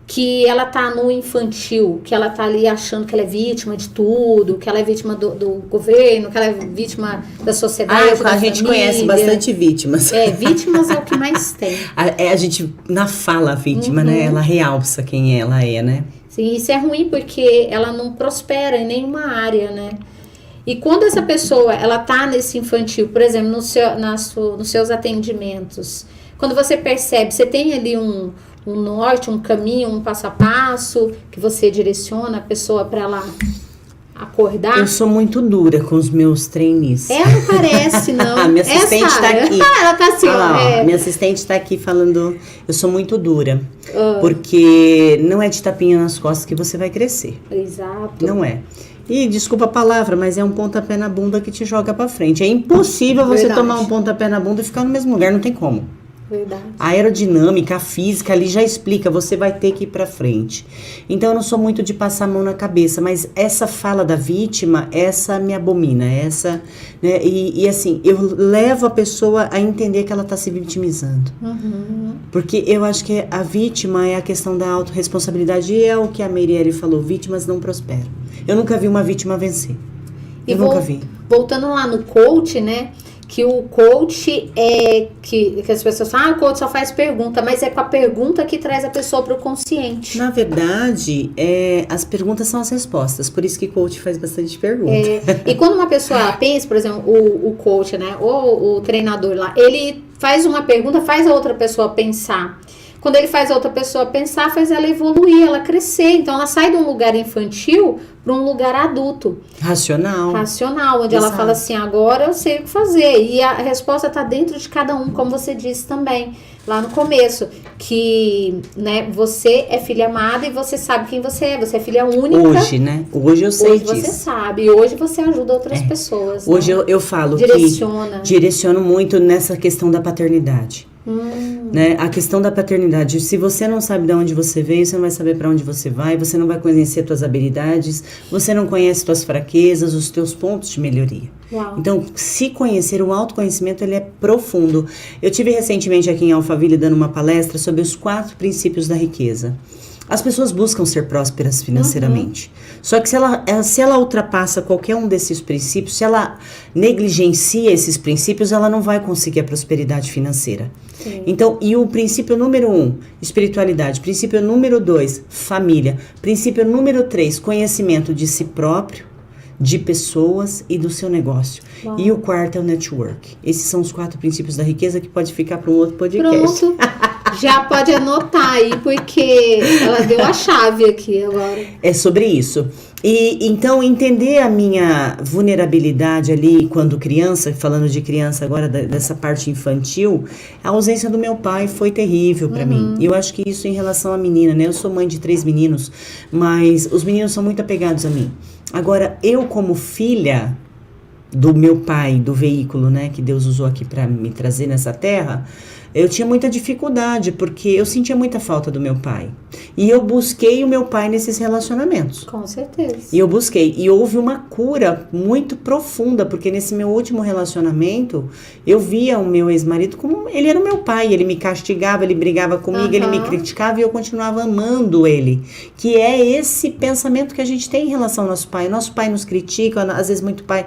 que ela tá no infantil, que ela tá ali achando que ela é vítima de tudo, que ela é vítima do governo, que ela é vítima da sociedade, a gente conhece bastante vítimas. Vítimas é o que mais tem. A gente, na fala, a vítima, né? Ela realça quem ela é, né? Sim, isso é ruim porque ela não prospera em nenhuma área, né? E quando essa pessoa, ela tá nesse infantil, por exemplo, nos seus atendimentos, quando você percebe, você tem ali um norte, um caminho, um passo a passo que você direciona a pessoa para ela acordar? Eu sou muito dura com os meus trainees. Não parece, não. A minha assistente está aqui. Ela tá assim, minha assistente está aqui falando, eu sou muito dura. Porque não é de tapinha nas costas que você vai crescer. Exato. Não é. E desculpa a palavra, mas é um pontapé na bunda que te joga para frente. É impossível você tomar um pontapé na bunda e ficar no mesmo lugar, não tem como. Verdade. A aerodinâmica, a física ali já explica, você vai ter que ir pra frente. Então eu não sou muito de passar a mão na cabeça, mas essa fala da vítima, essa me abomina, essa, né, e assim, eu levo a pessoa a entender que ela tá se vitimizando. Porque eu acho que a vítima é a questão da autorresponsabilidade, e é o que a Meirelles falou, vítimas não prosperam. Eu nunca vi uma vítima vencer. Eu nunca vi. Voltando lá no coach, né? Que o coach é que as pessoas falam, o coach só faz pergunta, mas é com a pergunta que traz a pessoa para o consciente. Na verdade, as perguntas são as respostas, por isso que coach faz bastante pergunta. E quando uma pessoa ela pensa, por exemplo, o coach, né, ou o treinador lá, ele faz uma pergunta, faz a outra pessoa pensar. Quando ele faz a outra pessoa pensar, faz ela evoluir, ela crescer. Então, ela sai de um lugar infantil para um lugar adulto. Racional, onde ela fala assim, agora eu sei o que fazer. E a resposta está dentro de cada um, como você disse também, lá no começo. Que, né, você é filha amada e você sabe quem você é. Você é filha única. Hoje, né? Hoje eu sei disso. Hoje você sabe. E hoje você ajuda outras pessoas. Hoje né? eu falo Direciona. que direciono muito nessa questão da paternidade. Né? A questão da paternidade, se você não sabe de onde você veio, você não vai saber para onde você vai, você não vai conhecer suas habilidades, você não conhece suas fraquezas, os teus pontos de melhoria. Uau. Então, se conhecer, o autoconhecimento ele é profundo. Eu tive recentemente aqui em Alphaville dando uma palestra sobre os 4 princípios da riqueza. As pessoas buscam ser prósperas financeiramente. Só que se ela ultrapassa qualquer um desses princípios, se ela negligencia esses princípios, ela não vai conseguir a prosperidade financeira. Sim. Então, e o princípio número 1, espiritualidade. Princípio número 2, família. Princípio número 3, conhecimento de si próprio, de pessoas e do seu negócio. Uau. E o 4 é o network. Esses são os 4 princípios da riqueza que pode ficar para um outro podcast. Pronto. Já pode anotar aí, porque ela deu a chave aqui agora. É sobre isso. E então entender a minha vulnerabilidade ali quando criança, falando de criança agora, dessa parte infantil, a ausência do meu pai foi terrível para mim. E eu acho que isso em relação à menina, né? Eu sou mãe de 3 meninos, mas os meninos são muito apegados a mim. Agora, eu como filha do meu pai, do veículo, né, que Deus usou aqui para me trazer nessa terra, eu tinha muita dificuldade, porque eu sentia muita falta do meu pai. E eu busquei o meu pai nesses relacionamentos. Com certeza. E eu busquei. E houve uma cura muito profunda, porque nesse meu último relacionamento, eu via o meu ex-marido como ele era o meu pai. Ele me castigava, ele brigava comigo, ele me criticava e eu continuava amando ele. Que é esse pensamento que a gente tem em relação ao nosso pai. O nosso pai nos critica, às vezes muito pai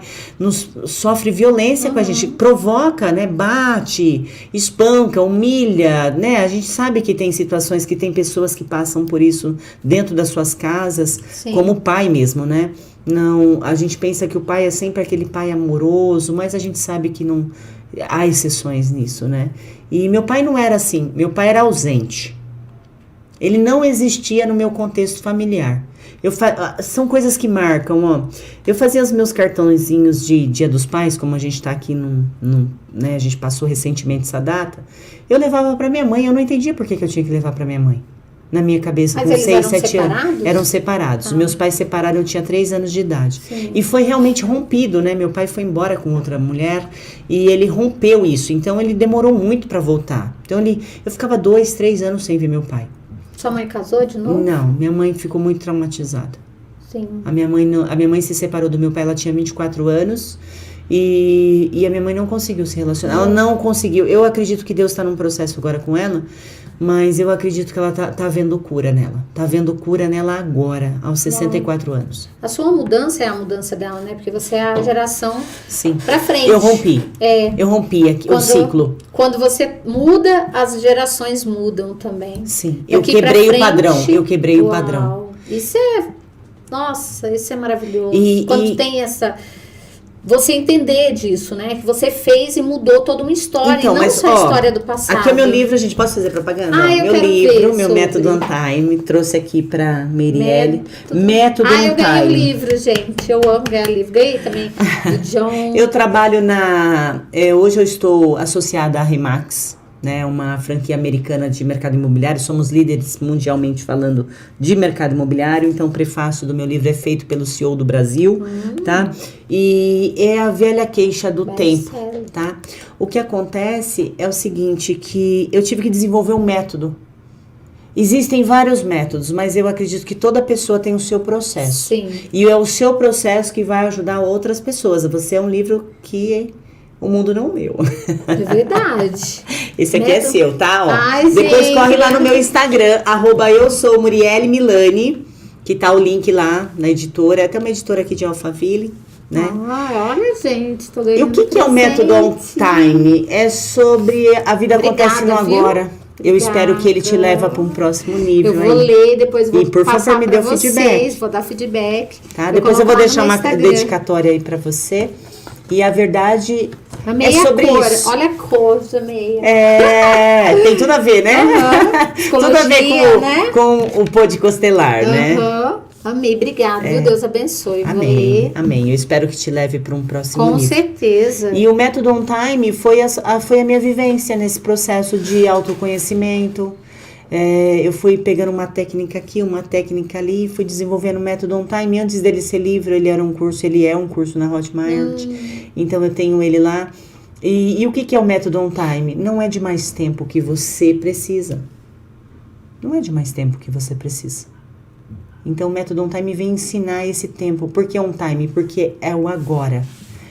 sofre violência com a gente, provoca, né, bate, espanca, humilha, né? A gente sabe que tem situações que tem pessoas que passam por isso dentro das suas casas, Sim. como o pai mesmo, né? Não, a gente pensa que o pai é sempre aquele pai amoroso, mas a gente sabe que não há exceções nisso, né? E meu pai não era assim, meu pai era ausente. Ele não existia no meu contexto familiar. São coisas que marcam, ó. Eu fazia os meus cartõezinhos de Dia dos Pais, como a gente tá aqui né, a gente passou recentemente essa data. Eu levava pra minha mãe, eu não entendia por que eu tinha que levar pra minha mãe. Na minha cabeça, Mas com eles 6, eram 7 anos. separados? Eram separados. Meus pais separaram, eu tinha 3 anos de idade. Sim. E foi realmente rompido, né? Meu pai foi embora com outra mulher e ele rompeu isso. Então, ele demorou muito pra voltar. Então, eu ficava 2, 3 anos sem ver meu pai. Sua mãe casou de novo? Não, minha mãe ficou muito traumatizada. Sim. A minha mãe se separou do meu pai, ela tinha 24 anos e a minha mãe não conseguiu se relacionar. Ela não conseguiu. Eu acredito que Deus está num processo agora com ela, mas eu acredito que ela tá vendo cura nela. Tá vendo cura nela agora, aos 64 anos. A sua mudança é a mudança dela, né? Porque você é a geração Sim. pra frente. Eu rompi. É. Eu rompi aqui, o ciclo. Quando você muda, as gerações mudam também. Sim. Eu Daqui pra quebrei o frente, padrão. Eu quebrei o uau, padrão. Isso é... Nossa, isso é maravilhoso. Quando E tem essa... Você entender disso, né? Que você fez e mudou toda uma história, então, e não mas, só a história do passado. Aqui é o meu livro, a gente pode fazer propaganda? Ah, eu meu quero livro, ver meu sobre. método Untie, trouxe aqui pra Meirelles. Método eu ganhei o Untie. livro, gente. Eu amo ganhar livro. Ganhei também do John. Eu trabalho hoje eu estou associada à Remax, né, uma franquia americana de mercado imobiliário, somos líderes mundialmente falando de mercado imobiliário, então o prefácio do meu livro é feito pelo CEO do Brasil, tá? E é a velha queixa do tempo, tá? O que acontece é o seguinte, que eu tive que desenvolver um método. Existem vários métodos, mas eu acredito que toda pessoa tem o seu processo. Sim. E é o seu processo que vai ajudar outras pessoas. Você é um livro que o mundo não leu. É verdade. Esse aqui é seu, tá? Ó. Ai, depois gente, corre lá no meu Instagram, @eu sou Muriele Milani, que tá o link lá na editora. É até uma editora aqui de Alphaville, né? Ah, olha, gente, tô ganhando E o que é o método On Time? É sobre a vida acontece no Obrigada, viu? agora. Eu espero que ele te leve para um próximo nível. Eu vou aí. ler, depois vou E, por passar favor, me pra dê o vocês, feedback. vou dar feedback. Tá? Depois eu vou colocar deixar no uma Instagram. dedicatória aí pra você. E a verdade Amei é sobre a cor, isso. olha a cor, amei. Tem tudo a ver, né? Tudo a ver Psicologia, né? com o Pô de Costelar, né? Aham. Amei, obrigada, viu? Deus abençoe. Vou Amém, ler. amém. Eu espero que te leve para um próximo Com nível. certeza. E o método On Time foi a minha vivência nesse processo de autoconhecimento. Eu fui pegando uma técnica aqui, uma técnica ali, fui desenvolvendo o método On Time. Antes dele ser livro, ele é um curso na Hotmart. Então eu tenho ele lá. E o que é o método On Time? Não é de mais tempo que você precisa. Não é de mais tempo que você precisa. Então o método On Time vem ensinar esse tempo. Por que On Time? Porque é o agora.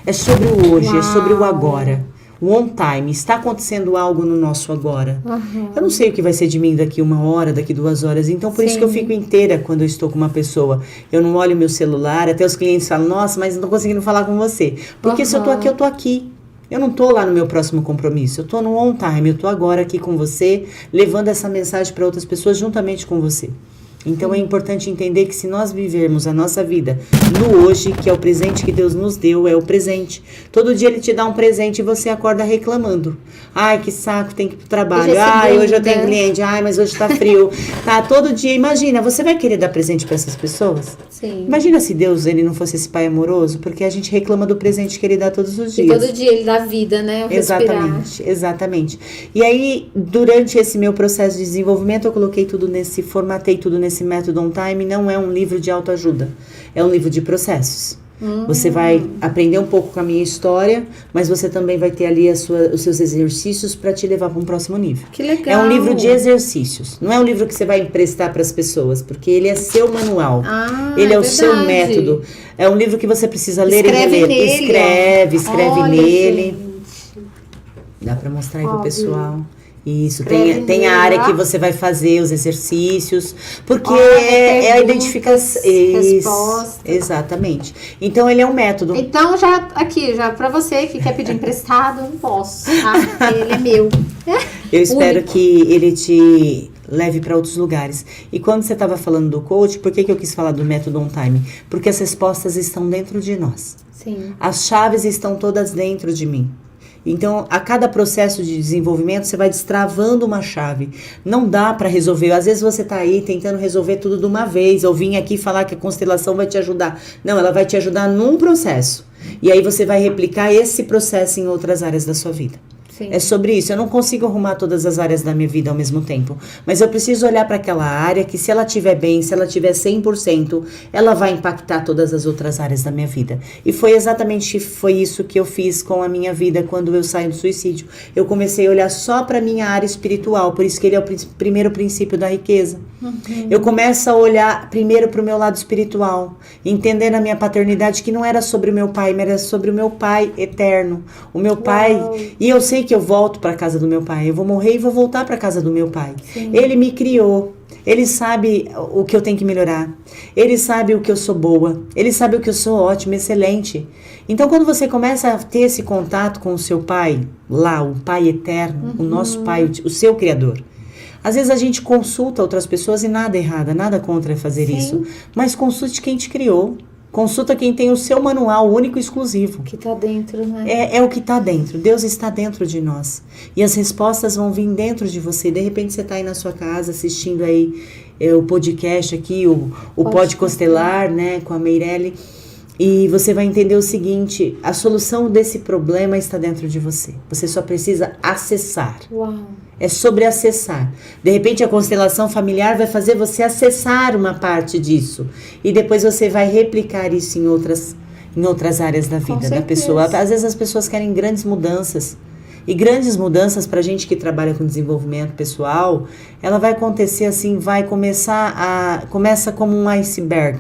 É sobre o hoje, é sobre o agora. O On Time, está acontecendo algo no nosso agora. Eu não sei o que vai ser de mim daqui 1 hora, daqui 2 horas. Então, por isso que eu fico inteira quando eu estou com uma pessoa. Eu não olho meu celular, até os clientes falam, nossa, mas não tô conseguindo falar com você. Porque se eu tô aqui, eu tô aqui. Eu não tô lá no meu próximo compromisso. Eu tô no On Time, eu tô agora aqui com você, levando essa mensagem para outras pessoas juntamente com você. Então é importante entender que se nós vivermos a nossa vida no hoje, que é o presente que Deus nos deu, é o presente. Todo dia Ele te dá um presente e você acorda reclamando. Ai, que saco, tem que ir pro trabalho. Ai, hoje eu tenho cliente. Ai, mas hoje tá frio. Tá, todo dia. Imagina, você vai querer dar presente para essas pessoas? Sim. Imagina se Deus, Ele não fosse esse pai amoroso, porque a gente reclama do presente que Ele dá todos os dias. E todo dia Ele dá vida, né? O Exatamente, exatamente. E aí, durante esse meu processo de desenvolvimento, eu coloquei tudo formatei tudo nesse método On Time. Não é um livro de autoajuda, é um livro de processos. Você vai aprender um pouco com a minha história, mas você também vai ter ali os seus exercícios para te levar para um próximo nível. Que legal. É um livro de exercícios. Não é um livro que você vai emprestar para as pessoas, porque ele é seu manual. Ele é o seu método. É um livro que você precisa ler e reler. Escreve Olha, nele. gente. Dá para mostrar aí pro pessoal. Isso, Escreve tem a área que você vai fazer os exercícios, porque é a identificação. Resposta. Exatamente. Então, ele é um método. Então, já pra você que quer pedir emprestado, eu não posso, tá? Ele é meu. Eu espero que ele te leve para outros lugares. E quando você estava falando do coach, por que eu quis falar do método On Time? Porque as respostas estão dentro de nós. Sim. As chaves estão todas dentro de mim. Então, a cada processo de desenvolvimento, você vai destravando uma chave. Não dá para resolver. Às vezes você tá aí tentando resolver tudo de uma vez, ou vim aqui falar que a constelação vai te ajudar. Não, ela vai te ajudar num processo. E aí você vai replicar esse processo em outras áreas da sua vida. Sim. É sobre isso. Eu não consigo arrumar todas as áreas da minha vida ao mesmo tempo. Mas eu preciso olhar para aquela área que, se ela estiver bem, se ela estiver 100%, ela vai impactar todas as outras áreas da minha vida. E foi isso que eu fiz com a minha vida quando eu saí do suicídio. Eu comecei a olhar só para minha área espiritual. Por isso que ele é o primeiro princípio da riqueza. Eu começo a olhar primeiro para o meu lado espiritual, entendendo a minha paternidade, que não era sobre o meu pai, mas era sobre o meu pai eterno. O meu pai. E eu sei que eu volto para a casa do meu pai. Eu vou morrer e vou voltar para a casa do meu pai. Sim. Ele me criou. Ele sabe o que eu tenho que melhorar. Ele sabe o que eu sou boa. Ele sabe o que eu sou ótima, excelente. Então, quando você começa a ter esse contato com o seu pai, lá, o pai eterno, o nosso pai, o seu criador. Às vezes a gente consulta outras pessoas e nada errado, nada contra fazer isso. Mas consulte quem te criou. Consulta quem tem o seu manual único e exclusivo. Que está dentro, né? É o que está dentro. Deus está dentro de nós. E as respostas vão vir dentro de você. De repente você está aí na sua casa assistindo aí o podcast aqui, o Pode Costelar, né, com a Meirelle. E você vai entender o seguinte, a solução desse problema está dentro de você. Você só precisa acessar. Uau. É sobre acessar. De repente a constelação familiar vai fazer você acessar uma parte disso. E depois você vai replicar isso em outras áreas da vida da pessoa. Às vezes as pessoas querem grandes mudanças. E grandes mudanças pra gente que trabalha com desenvolvimento pessoal, ela vai acontecer assim, começa como um iceberg.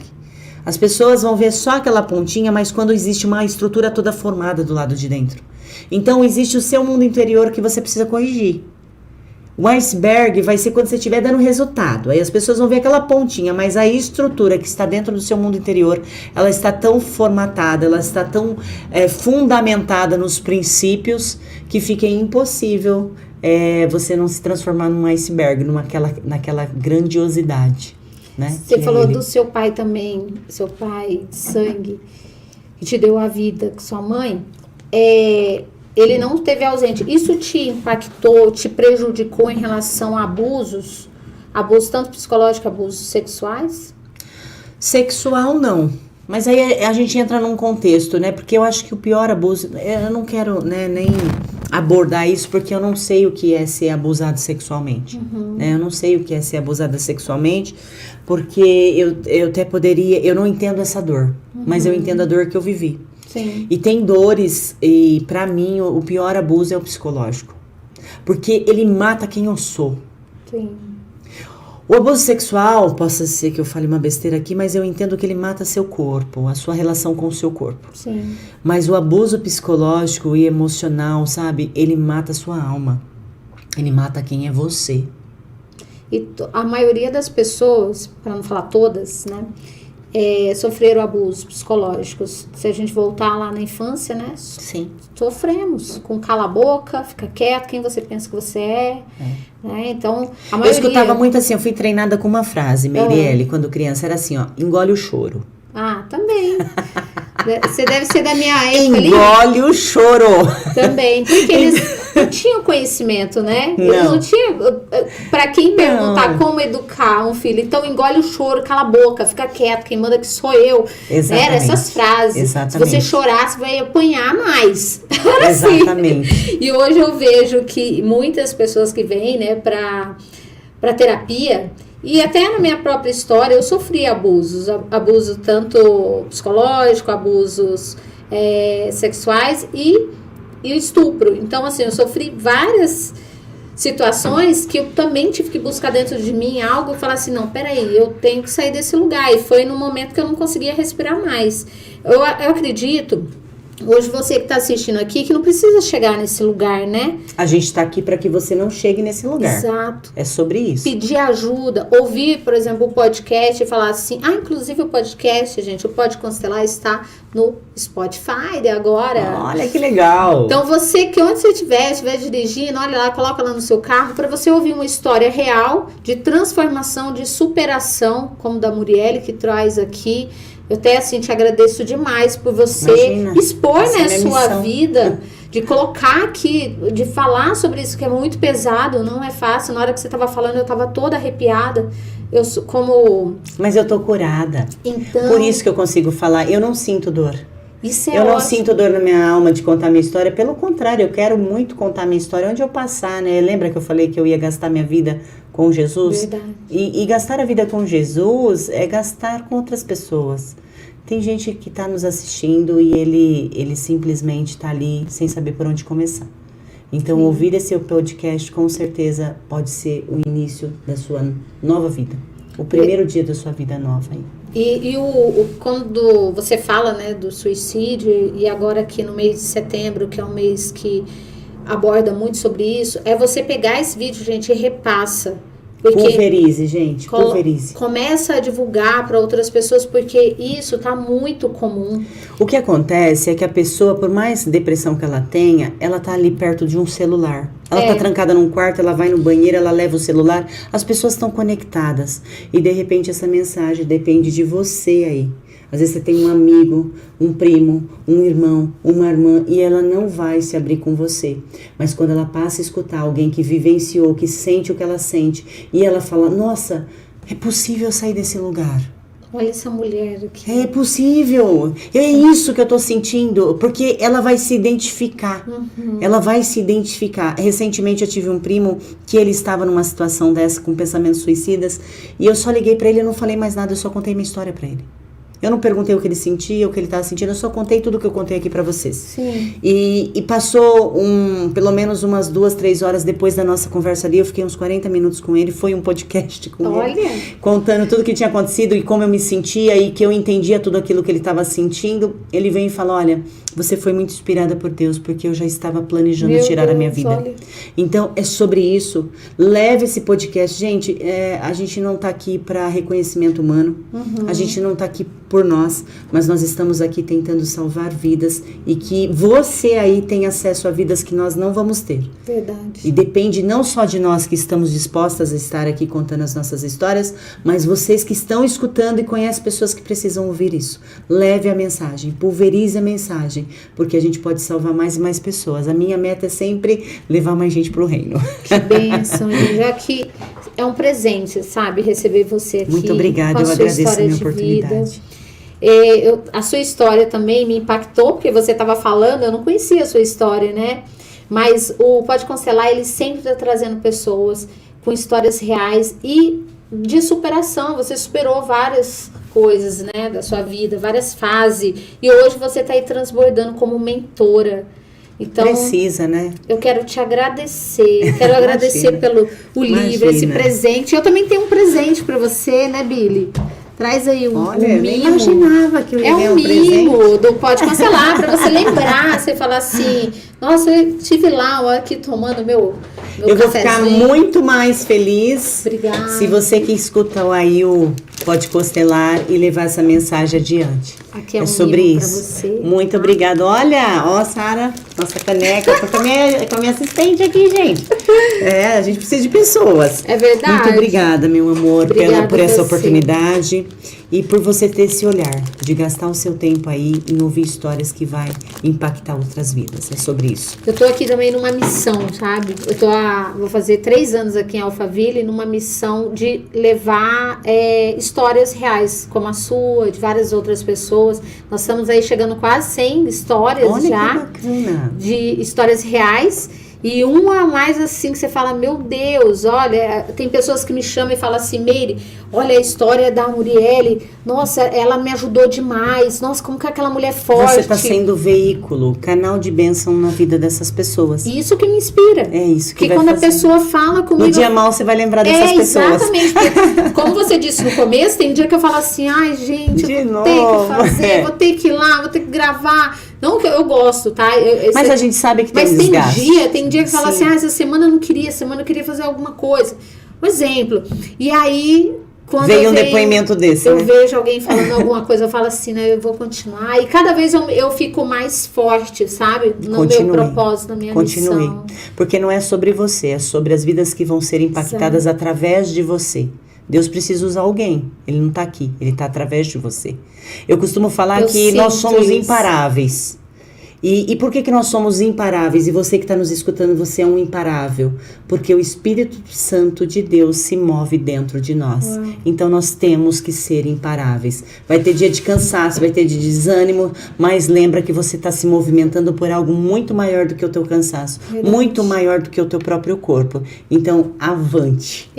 As pessoas vão ver só aquela pontinha, mas quando existe uma estrutura toda formada do lado de dentro. Então existe o seu mundo interior que você precisa corrigir. O iceberg vai ser quando você estiver dando resultado. Aí as pessoas vão ver aquela pontinha, mas a estrutura que está dentro do seu mundo interior, ela está tão formatada, ela está tão fundamentada nos princípios que fica impossível você não se transformar num iceberg, naquela grandiosidade. Né? Você falou do seu pai também, seu pai de sangue, que te deu a vida, com sua mãe. Ele não esteve ausente. Isso te impactou, te prejudicou em relação a abusos? Abusos tanto psicológicos, abusos sexuais? Sexual não. Mas aí a gente entra num contexto, né? Porque eu acho que o pior abuso... Eu não quero, né, nem abordar isso, porque eu não sei o que é ser abusado sexualmente. Né? Eu não sei o que é ser abusada sexualmente, porque eu até poderia... Eu não entendo essa dor, mas eu entendo a dor que eu vivi. Sim. E tem dores, e pra mim o pior abuso é o psicológico. Porque ele mata quem eu sou. Sim. O abuso sexual, possa ser que eu fale uma besteira aqui, mas eu entendo que ele mata seu corpo, a sua relação com o seu corpo. Sim. Mas o abuso psicológico e emocional, sabe, ele mata a sua alma. Ele mata quem é você. E a maioria das pessoas, para não falar todas, né? Sofreram abusos psicológicos. Se a gente voltar lá na infância, né? Sim. Sofremos com cala a boca, fica quieto, quem você pensa que você é. Né? Então, a maioria... Eu escutava muito assim, eu fui treinada com uma frase, Meirelle, quando criança, era assim, ó, engole o choro. Ah, também. Você deve ser da minha época ali. Engole o choro. Também, porque eles não tinham conhecimento, né? Eles Não. não tinham. Pra quem perguntar como educar um filho, então engole o choro, cala a boca, fica quieto, quem manda que sou eu. Exatamente. Era essas frases. Exatamente. Se você chorar, você vai apanhar mais. Era Exatamente. assim. E hoje eu vejo que muitas pessoas que vêm, né, pra terapia. E até na minha própria história eu sofri abusos, abuso tanto psicológico, abusos sexuais e o estupro. Então, assim, eu sofri várias situações que eu também tive que buscar dentro de mim algo e falar assim, não, peraí, eu tenho que sair desse lugar. E foi no momento que eu não conseguia respirar mais. Eu acredito... Hoje você que está assistindo aqui, que não precisa chegar nesse lugar, né? A gente está aqui para que você não chegue nesse lugar. Exato. É sobre isso. Pedir ajuda, ouvir, por exemplo, o podcast e falar assim... inclusive o podcast, gente, o Pode Constelar está no Spotify agora. Olha que legal. Então você que onde você estiver dirigindo, olha lá, coloca lá no seu carro para você ouvir uma história real de transformação, de superação, como da Murielle que traz aqui. Eu até assim te agradeço demais por você expor, né, sua vida, de colocar aqui, de falar sobre isso que é muito pesado, não é fácil. Na hora que você estava falando, eu estava toda arrepiada. Mas eu tô curada. Então, por isso que eu consigo falar. Eu não sinto dor. Isso é eu não ótimo. sinto dor na minha alma de contar minha história. Pelo contrário, eu quero muito contar minha história onde eu passar, né? Lembra que eu falei que eu ia gastar minha vida com Jesus? Verdade. E gastar a vida com Jesus é gastar com outras pessoas. Tem gente que está nos assistindo e ele simplesmente está ali sem saber por onde começar. Então, ouvir esse podcast com certeza pode ser o início da sua nova vida. O primeiro dia da sua vida nova aí. E quando você fala, né, do suicídio, e agora aqui no mês de setembro, que é um mês que aborda muito sobre isso, é você pegar esse vídeo, gente, e repassa. Pulverize, gente, pulverize. Começa a divulgar para outras pessoas, porque isso tá muito comum. O que acontece é que a pessoa, por mais depressão que ela tenha, ela tá ali perto de um celular. Ela tá trancada num quarto, ela vai no banheiro, ela leva o celular. As pessoas estão conectadas. E de repente essa mensagem depende de você aí. Às vezes você tem um amigo, um primo, um irmão, uma irmã, e ela não vai se abrir com você. Mas quando ela passa a escutar alguém que vivenciou, que sente o que ela sente, e ela fala, nossa, é possível sair desse lugar. Olha essa mulher aqui. É possível. É isso que eu tô sentindo. Porque ela vai se identificar. Ela vai se identificar. Recentemente eu tive um primo que ele estava numa situação dessa, com pensamentos suicidas. E eu só liguei pra ele e não falei mais nada. Eu só contei minha história pra ele. Eu não perguntei o que ele sentia, o que ele estava sentindo, eu só contei tudo que eu contei aqui pra vocês. Sim. E passou pelo menos umas 2, 3 horas depois da nossa conversa ali, eu fiquei uns 40 minutos com ele, foi um podcast com ele, contando tudo que tinha acontecido e como eu me sentia e que eu entendia tudo aquilo que ele estava sentindo. Ele veio e falou, olha, você foi muito inspirada por Deus, porque eu já estava planejando tirar a minha vida. Olha. Então, é sobre isso. Leve esse podcast. Gente, a gente não tá aqui para reconhecimento humano, a gente não tá aqui por nós, mas nós estamos aqui tentando salvar vidas e que você aí tem acesso a vidas que nós não vamos ter. Verdade. E depende não só de nós que estamos dispostas a estar aqui contando as nossas histórias, mas vocês que estão escutando e conhecem pessoas que precisam ouvir isso. Leve a mensagem, pulverize a mensagem, porque a gente pode salvar mais e mais pessoas. A minha meta é sempre levar mais gente pro reino. Que bênção, já que é um presente, sabe, receber você aqui. Muito obrigada, eu agradeço a minha oportunidade. A sua história também me impactou, porque você estava falando, eu não conhecia a sua história, né? Mas o Pode Constelar, ele sempre está trazendo pessoas com histórias reais e de superação. Você superou várias coisas, né, da sua vida, várias fases. E hoje você está aí transbordando como mentora. Então, precisa, né? Eu quero te agradecer. Quero agradecer pelo livro, esse presente. Eu também tenho um presente para você, né, Billy? Traz aí um Olha, eu mimo. nem imaginava que eu ia ganhar um mimo presente. do Pode Cancelar, para você lembrar, você falar assim, nossa, eu estive lá, aqui tomando meu eu vou ficar muito mais feliz. Obrigada. Se você que escuta aí o Pode Constelar e levar essa mensagem adiante. Aqui é sobre mimo isso. Pra você. Muito obrigada. Olha, Sara, nossa caneca. Eu tô com a minha assistente aqui, gente. A gente precisa de pessoas. É verdade. Muito obrigada, meu amor, por essa oportunidade e por você ter esse olhar de gastar o seu tempo aí em ouvir histórias que vai impactar outras vidas. É sobre isso. Eu tô aqui também numa missão, sabe? Vou fazer 3 anos aqui em Alphaville numa missão de levar histórias reais, como a sua, de várias outras pessoas. Nós estamos aí chegando quase 100 histórias. Olha, já que bacana. De histórias reais. E uma a mais assim que você fala, meu Deus, olha, tem pessoas que me chamam e falam assim, Meire, olha a história da Muriele, nossa, ela me ajudou demais, nossa, como que aquela mulher forte. Você está sendo veículo, canal de bênção na vida dessas pessoas. Isso que me inspira. É isso que vai quando fazer. A pessoa fala comigo... No dia mal você vai lembrar dessas pessoas. Exatamente, porque, como você disse no começo, tem dia que eu falo assim, ai gente, eu vou ter que fazer, vou ter que ir lá, vou ter que gravar. Não que eu gosto, tá? Mas a gente sabe que tem desgaste. Mas tem dia que fala assim, essa semana eu não queria, semana eu queria fazer alguma coisa. Um exemplo. E aí, quando veio um depoimento desse, eu vejo alguém falando alguma coisa, eu falo assim, né, eu vou continuar. E cada vez eu fico mais forte, sabe? No meu propósito, na minha missão. Porque não é sobre você, é sobre as vidas que vão ser impactadas através de você. Deus precisa usar alguém. Ele não está aqui, ele está através de você. Eu costumo falar que nós somos imparáveis. E por que nós somos imparáveis? E você que está nos escutando, você é um imparável. Porque o Espírito Santo de Deus se move dentro de nós. Então nós temos que ser imparáveis. Vai ter dia de cansaço, vai ter dia de desânimo, mas lembra que você está se movimentando por algo muito maior do que o teu cansaço. Verdade. Muito maior do que o teu próprio corpo. Então, avante.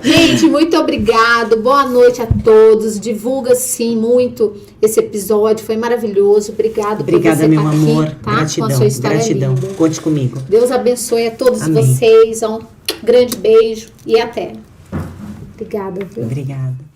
Gente, muito obrigado, boa noite a todos, divulga sim muito esse episódio, foi maravilhoso, obrigada por você meu estar amor, aqui, tá? gratidão, com a sua história gratidão, linda. Conte comigo. Deus abençoe a todos Amém. vocês, um grande beijo e até. Obrigada, viu? Obrigada.